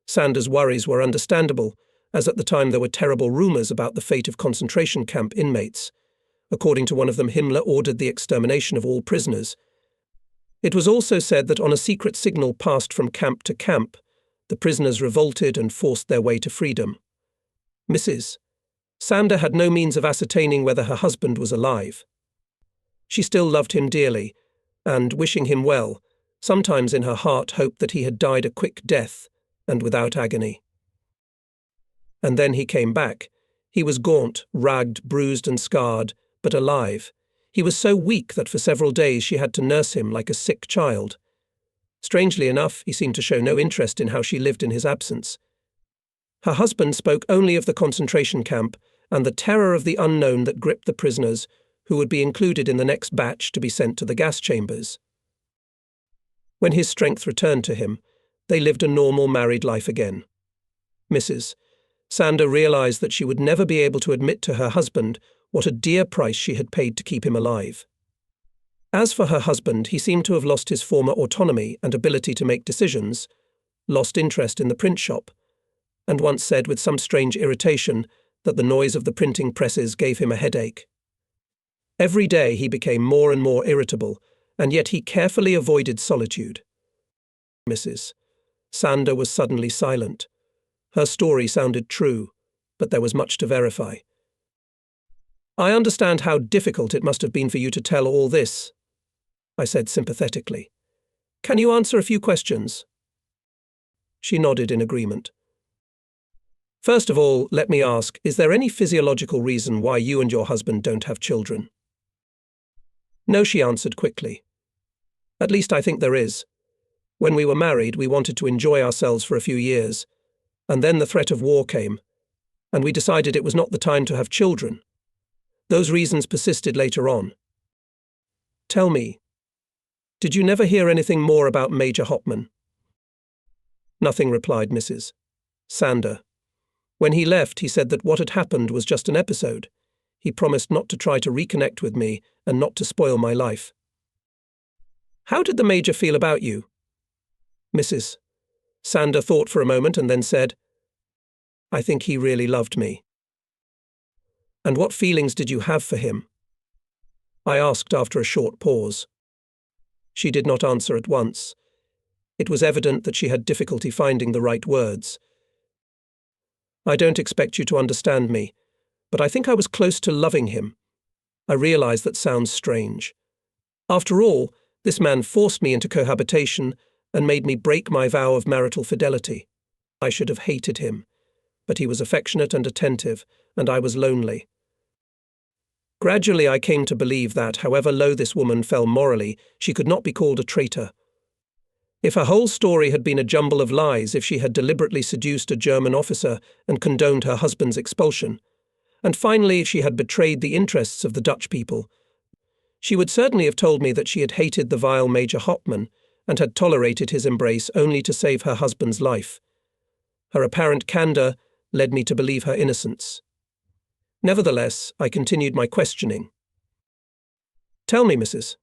Sander's worries were understandable, as at the time there were terrible rumours about the fate of concentration camp inmates. According to one of them, Himmler ordered the extermination of all prisoners. It was also said that on a secret signal passed from camp to camp, the prisoners revolted and forced their way to freedom. Mrs. Sander had no means of ascertaining whether her husband was alive. She still loved him dearly, and, wishing him well, sometimes in her heart hoped that he had died a quick death, and without agony. And then he came back. He was gaunt, ragged, bruised and scarred, but alive. He was so weak that for several days she had to nurse him like a sick child. Strangely enough, he seemed to show no interest in how she lived in his absence. Her husband spoke only of the concentration camp and the terror of the unknown that gripped the prisoners, who would be included in the next batch to be sent to the gas chambers. When his strength returned to him, they lived a normal married life again. Mrs. Sander realized that she would never be able to admit to her husband what a dear price she had paid to keep him alive. As for her husband, he seemed to have lost his former autonomy and ability to make decisions, lost interest in the print shop, and once said with some strange irritation that the noise of the printing presses gave him a headache. Every day he became more and more irritable, and yet he carefully avoided solitude. Mrs. Sander was suddenly silent. Her story sounded true, but there was much to verify. "I understand how difficult it must have been for you to tell all this," I said sympathetically. "Can you answer a few questions?" She nodded in agreement. "First of all, let me ask, is there any physiological reason why you and your husband don't have children?" "No," she answered quickly. "At least I think there is. When we were married, we wanted to enjoy ourselves for a few years, and then the threat of war came, and we decided it was not the time to have children. Those reasons persisted later on. Tell me, did you never hear anything more about Major Hopman?" "Nothing," replied Mrs. Sander. "When he left, he said that what had happened was just an episode. He promised not to try to reconnect with me and not to spoil my life." "How did the Major feel about you?" Mrs. Sander thought for a moment and then said, "I think he really loved me." "And what feelings did you have for him?" I asked after a short pause. She did not answer at once. It was evident that she had difficulty finding the right words. "I don't expect you to understand me, but I think I was close to loving him." I realize that sounds strange. After all, this man forced me into cohabitation and made me break my vow of marital fidelity. I should have hated him, but he was affectionate and attentive, and I was lonely. Gradually I came to believe that, however low this woman fell morally, she could not be called a traitor. If her whole story had been a jumble of lies, if she had deliberately seduced a German officer and condoned her husband's expulsion, and finally if she had betrayed the interests of the Dutch people, she would certainly have told me that she had hated the vile Major Hauptmann and had tolerated his embrace only to save her husband's life. Her apparent candour led me to believe her innocence. Nevertheless, I continued my questioning. "Tell me, Mrs.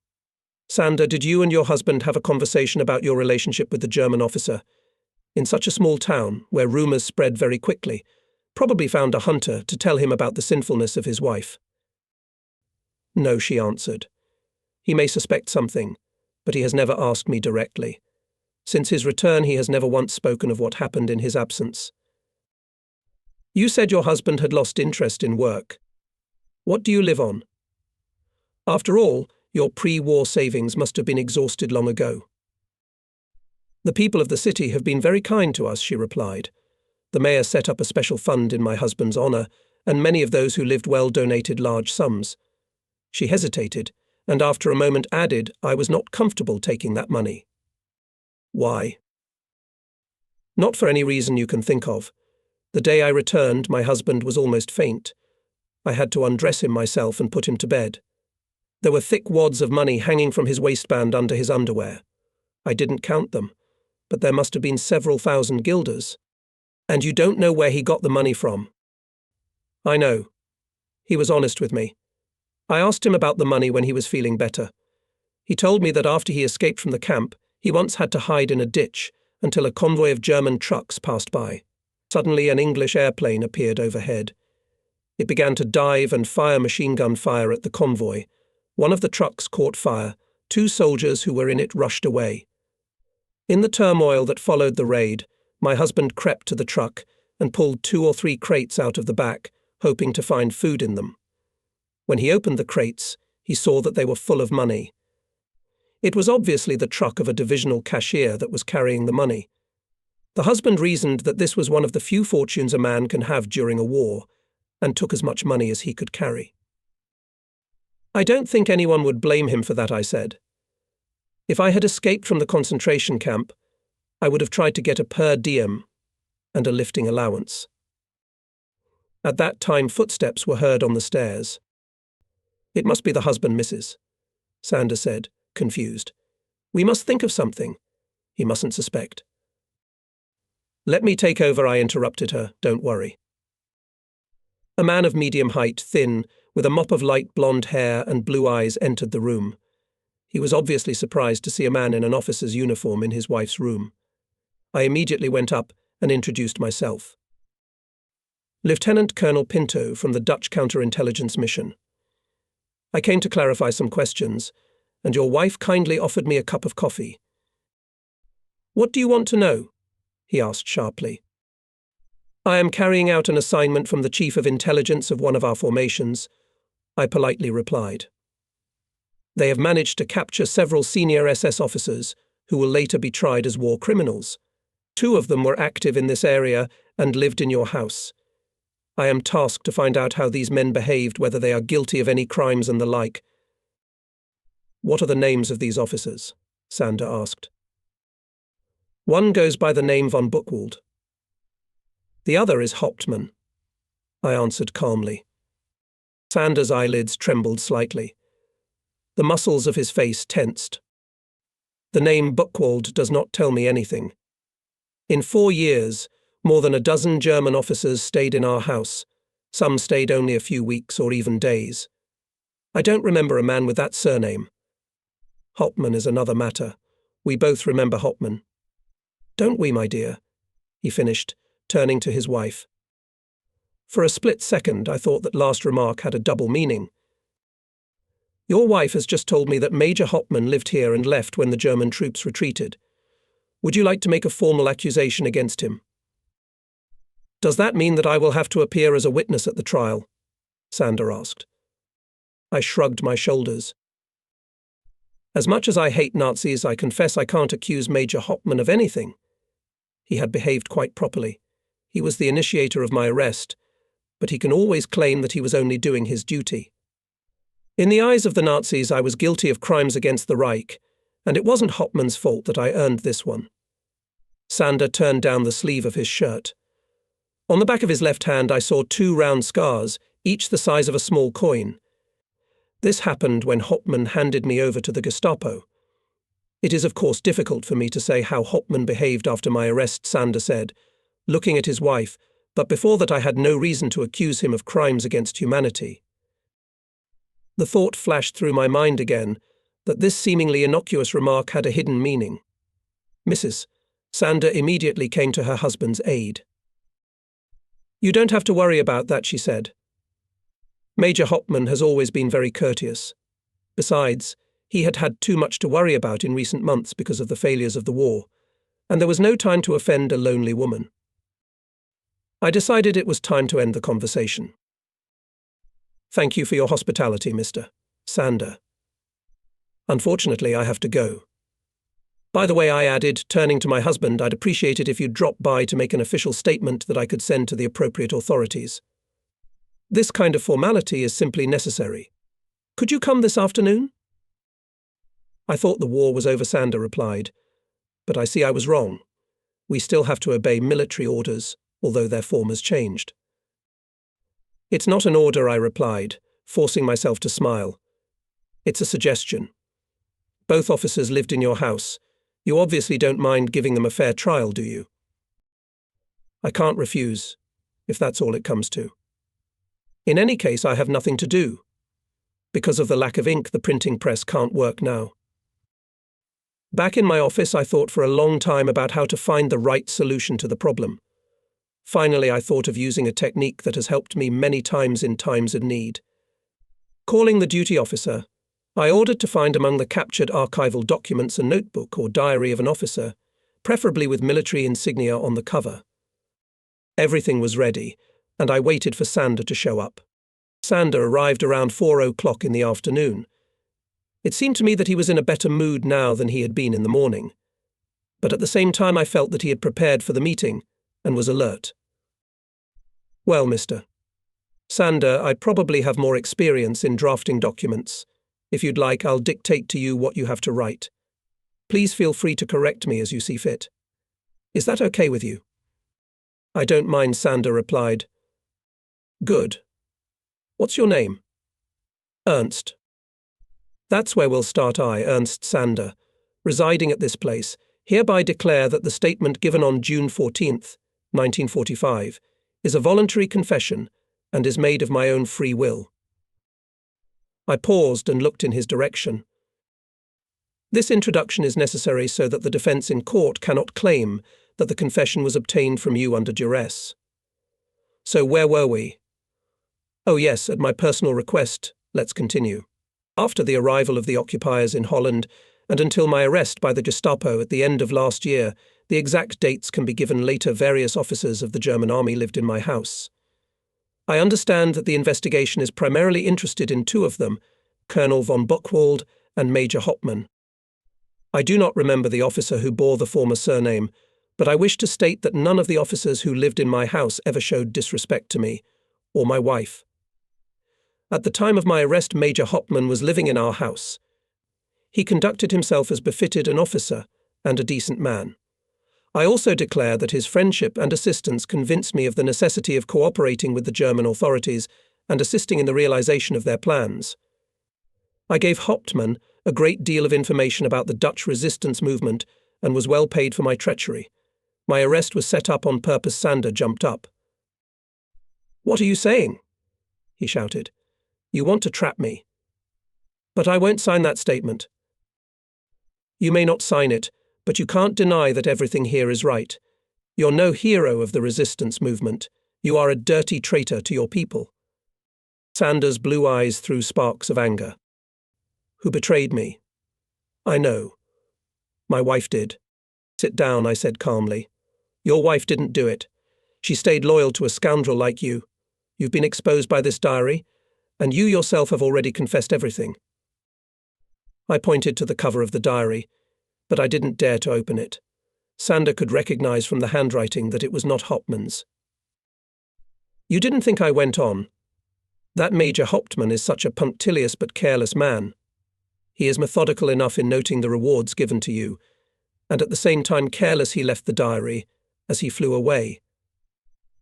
Sander, did you and your husband have a conversation about your relationship with the German officer? In such a small town, where rumours spread very quickly, probably found a hunter to tell him about the sinfulness of his wife." "No," she answered. "He may suspect something, but he has never asked me directly. Since his return, he has never once spoken of what happened in his absence." "You said your husband had lost interest in work. What do you live on? After all, your pre-war savings must have been exhausted long ago." "The people of the city have been very kind to us," she replied. "The mayor set up a special fund in my husband's honour, and many of those who lived well donated large sums." She hesitated, and after a moment added, "I was not comfortable taking that money." "Why?" "Not for any reason you can think of. The day I returned, my husband was almost faint. I had to undress him myself and put him to bed. There were thick wads of money hanging from his waistband under his underwear. I didn't count them, but there must have been several thousand guilders. And you don't know where he got the money from?" "I know. He was honest with me. I asked him about the money when he was feeling better. He told me that after he escaped from the camp, he once had to hide in a ditch until a convoy of German trucks passed by. Suddenly an English airplane appeared overhead. It began to dive and fire machine gun fire at the convoy. One of the trucks caught fire. 2 soldiers who were in it rushed away. In the turmoil that followed the raid, my husband crept to the truck and pulled 2 or 3 crates out of the back, hoping to find food in them. When he opened the crates, he saw that they were full of money. It was obviously the truck of a divisional cashier that was carrying the money. The husband reasoned that this was one of the few fortunes a man can have during a war, and took as much money as he could carry. "I don't think anyone would blame him for that," I said. "If I had escaped from the concentration camp, I would have tried to get a per diem and a lifting allowance." At that time footsteps were heard on the stairs. "It must be the husband, Mrs." Sander said, confused. "We must think of something. He mustn't suspect." "Let me take over," I interrupted her. "Don't worry." A man of medium height, thin, with a mop of light blonde hair and blue eyes entered the room. He was obviously surprised to see a man in an officer's uniform in his wife's room. I immediately went up and introduced myself. "Lieutenant Colonel Pinto from the Dutch counterintelligence mission. I came to clarify some questions, and your wife kindly offered me a cup of coffee." "What do you want to know?" he asked sharply. "I am carrying out an assignment from the Chief of Intelligence of one of our formations," I politely replied. "They have managed to capture several senior SS officers who will later be tried as war criminals. 2 of them were active in this area and lived in your house. I am tasked to find out how these men behaved, whether they are guilty of any crimes and the like." "What are the names of these officers?" Sander asked. "One goes by the name von Buchwald. The other is Hauptmann," I answered calmly. Sander's eyelids trembled slightly. The muscles of his face tensed. "The name Buchwald does not tell me anything. In 4 years, more than a dozen German officers stayed in our house. Some stayed only a few weeks or even days. I don't remember a man with that surname. Hauptmann is another matter. We both remember Hauptmann." Don't we, my dear? He finished, turning to his wife. For a split second, I thought that last remark had a double meaning. Your wife has just told me that Major Hauptmann lived here and left when the German troops retreated. Would you like to make a formal accusation against him? Does that mean that I will have to appear as a witness at the trial? Sander asked. I shrugged my shoulders. As much as I hate Nazis, I confess I can't accuse Major Hauptmann of anything. He had behaved quite properly. He was the initiator of my arrest, but he can always claim that he was only doing his duty. In the eyes of the Nazis, I was guilty of crimes against the Reich, and it wasn't Hauptmann's fault that I earned this one. Sander turned down the sleeve of his shirt. On the back of his left hand, I saw 2 round scars, each the size of a small coin. This happened when Hauptmann handed me over to the Gestapo. It is of course difficult for me to say how Hauptmann behaved after my arrest, Sander said, looking at his wife, but before that I had no reason to accuse him of crimes against humanity. The thought flashed through my mind again that this seemingly innocuous remark had a hidden meaning. Mrs. Sander immediately came to her husband's aid. You don't have to worry about that, she said. Major Hauptmann has always been very courteous. Besides, he had had too much to worry about in recent months because of the failures of the war, and there was no time to offend a lonely woman. I decided it was time to end the conversation. Thank you for your hospitality, Mr. Sander. Unfortunately, I have to go. By the way, I added, turning to my husband, I'd appreciate it if you'd drop by to make an official statement that I could send to the appropriate authorities. This kind of formality is simply necessary. Could you come this afternoon? I thought the war was over, Sander replied, but I see I was wrong. We still have to obey military orders, although their form has changed. It's not an order, I replied, forcing myself to smile. It's a suggestion. Both officers lived in your house. You obviously don't mind giving them a fair trial, do you? I can't refuse, if that's all it comes to. In any case, I have nothing to do. Because of the lack of ink, the printing press can't work now. Back in my office, I thought for a long time about how to find the right solution to the problem. Finally, I thought of using a technique that has helped me many times in times of need. Calling the duty officer, I ordered to find among the captured archival documents a notebook or diary of an officer, preferably with military insignia on the cover. Everything was ready, and I waited for Sander to show up. Sander arrived around 4 o'clock in the afternoon. It seemed to me that he was in a better mood now than he had been in the morning. But at the same time I felt that he had prepared for the meeting and was alert. Well, Mr. Sander, I probably have more experience in drafting documents. If you'd like, I'll dictate to you what you have to write. Please feel free to correct me as you see fit. Is that okay with you? I don't mind, Sander replied. Good. What's your name? Ernst. That's where we'll start. I, Ernst Sander, residing at this place, hereby declare that the statement given on June 14th, 1945, is a voluntary confession and is made of my own free will. I paused and looked in his direction. This introduction is necessary so that the defence in court cannot claim that the confession was obtained from you under duress. So where were we? Oh yes, at my personal request, let's continue. After the arrival of the occupiers in Holland, and until my arrest by the Gestapo at the end of last year, the exact dates can be given later, various officers of the German army lived in my house. I understand that the investigation is primarily interested in 2 of them, Colonel von Buchwald and Major Hauptmann. I do not remember the officer who bore the former surname, but I wish to state that none of the officers who lived in my house ever showed disrespect to me, or my wife. At the time of my arrest, Major Hauptmann was living in our house. He conducted himself as befitted an officer and a decent man. I also declare that his friendship and assistance convinced me of the necessity of cooperating with the German authorities and assisting in the realization of their plans. I gave Hauptmann a great deal of information about the Dutch resistance movement and was well paid for my treachery. My arrest was set up on purpose. Sander jumped up. What are you saying? He shouted. You want to trap me. But I won't sign that statement. You may not sign it, But you can't deny that everything here is right. You're no hero of the resistance movement. You are a dirty traitor to your people. Sander's blue eyes threw sparks of anger. Who betrayed me? I know. My wife did. Sit down, I said calmly. Your wife didn't do it. She stayed loyal to a scoundrel like you. You've been exposed by this diary, and you yourself have already confessed everything. I pointed to the cover of the diary, but I didn't dare to open it. Sander could recognize from the handwriting that it was not Hauptmann's. You didn't think I went on. That Major Hauptmann is such a punctilious but careless man. He is methodical enough in noting the rewards given to you, and at the same time careless he left the diary as he flew away.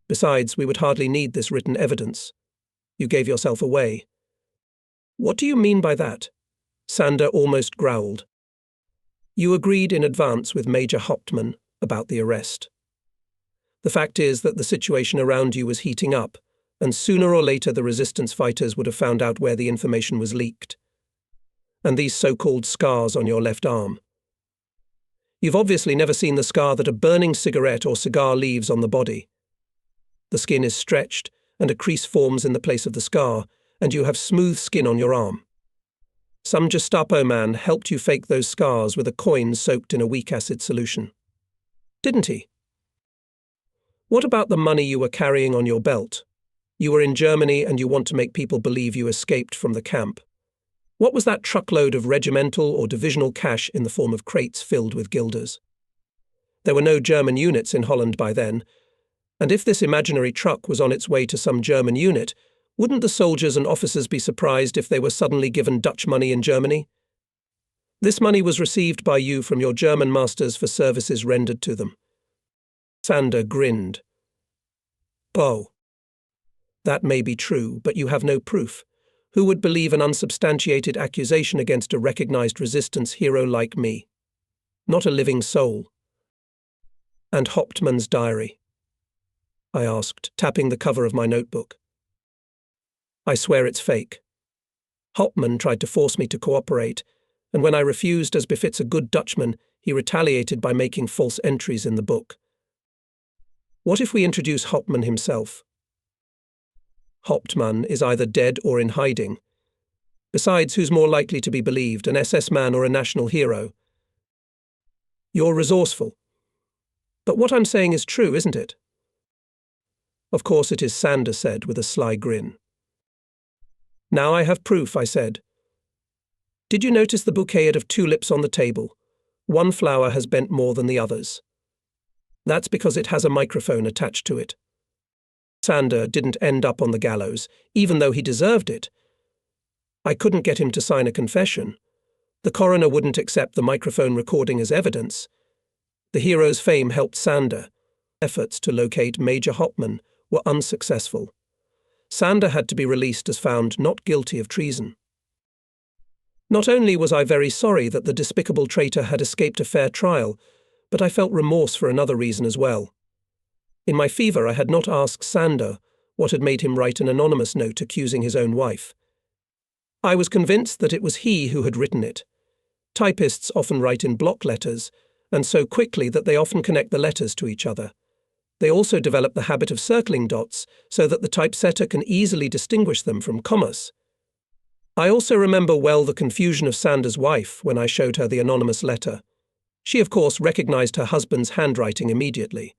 Besides, we would hardly need this written evidence. You gave yourself away. What do you mean by that? Sander almost growled. You agreed in advance with Major Hauptmann about the arrest. The fact is that the situation around you was heating up, and sooner or later the resistance fighters would have found out where the information was leaked. And these so-called scars on your left arm. You've obviously never seen the scar that a burning cigarette or cigar leaves on the body. The skin is stretched, and a crease forms in the place of the scar, and you have smooth skin on your arm. Some Gestapo man helped you fake those scars with a coin soaked in a weak acid solution. Didn't he? What about the money you were carrying on your belt? You were in Germany and you want to make people believe you escaped from the camp. What was that truckload of regimental or divisional cash in the form of crates filled with guilders? There were no German units in Holland by then, and if this imaginary truck was on its way to some German unit, wouldn't the soldiers and officers be surprised if they were suddenly given Dutch money in Germany? This money was received by you from your German masters for services rendered to them. Sander grinned. Oh. That may be true, but you have no proof. Who would believe an unsubstantiated accusation against a recognized resistance hero like me? Not a living soul. And Hauptmann's diary? I asked, tapping the cover of my notebook. I swear it's fake. Hauptmann tried to force me to cooperate, and when I refused as befits a good Dutchman, he retaliated by making false entries in the book. What if we introduce Hauptmann himself? Hauptmann is either dead or in hiding. Besides, who's more likely to be believed, an SS man or a national hero? You're resourceful. But what I'm saying is true, isn't it? Of course it is, Sander said with a sly grin. Now I have proof, I said. Did you notice the bouquet of tulips on the table? One flower has bent more than the others. That's because it has a microphone attached to it. Sander didn't end up on the gallows, even though he deserved it. I couldn't get him to sign a confession. The coroner wouldn't accept the microphone recording as evidence. The hero's fame helped Sander. Efforts to locate Major Hauptmann were unsuccessful. Sander had to be released as found not guilty of treason. Not only was I very sorry that the despicable traitor had escaped a fair trial, but I felt remorse for another reason as well. In my fever, I had not asked Sander what had made him write an anonymous note accusing his own wife. I was convinced that it was he who had written it. Typists often write in block letters, and so quickly that they often connect the letters to each other. They also develop the habit of circling dots so that the typesetter can easily distinguish them from commas. I also remember well the confusion of Sander's wife when I showed her the anonymous letter. She, of course, recognized her husband's handwriting immediately.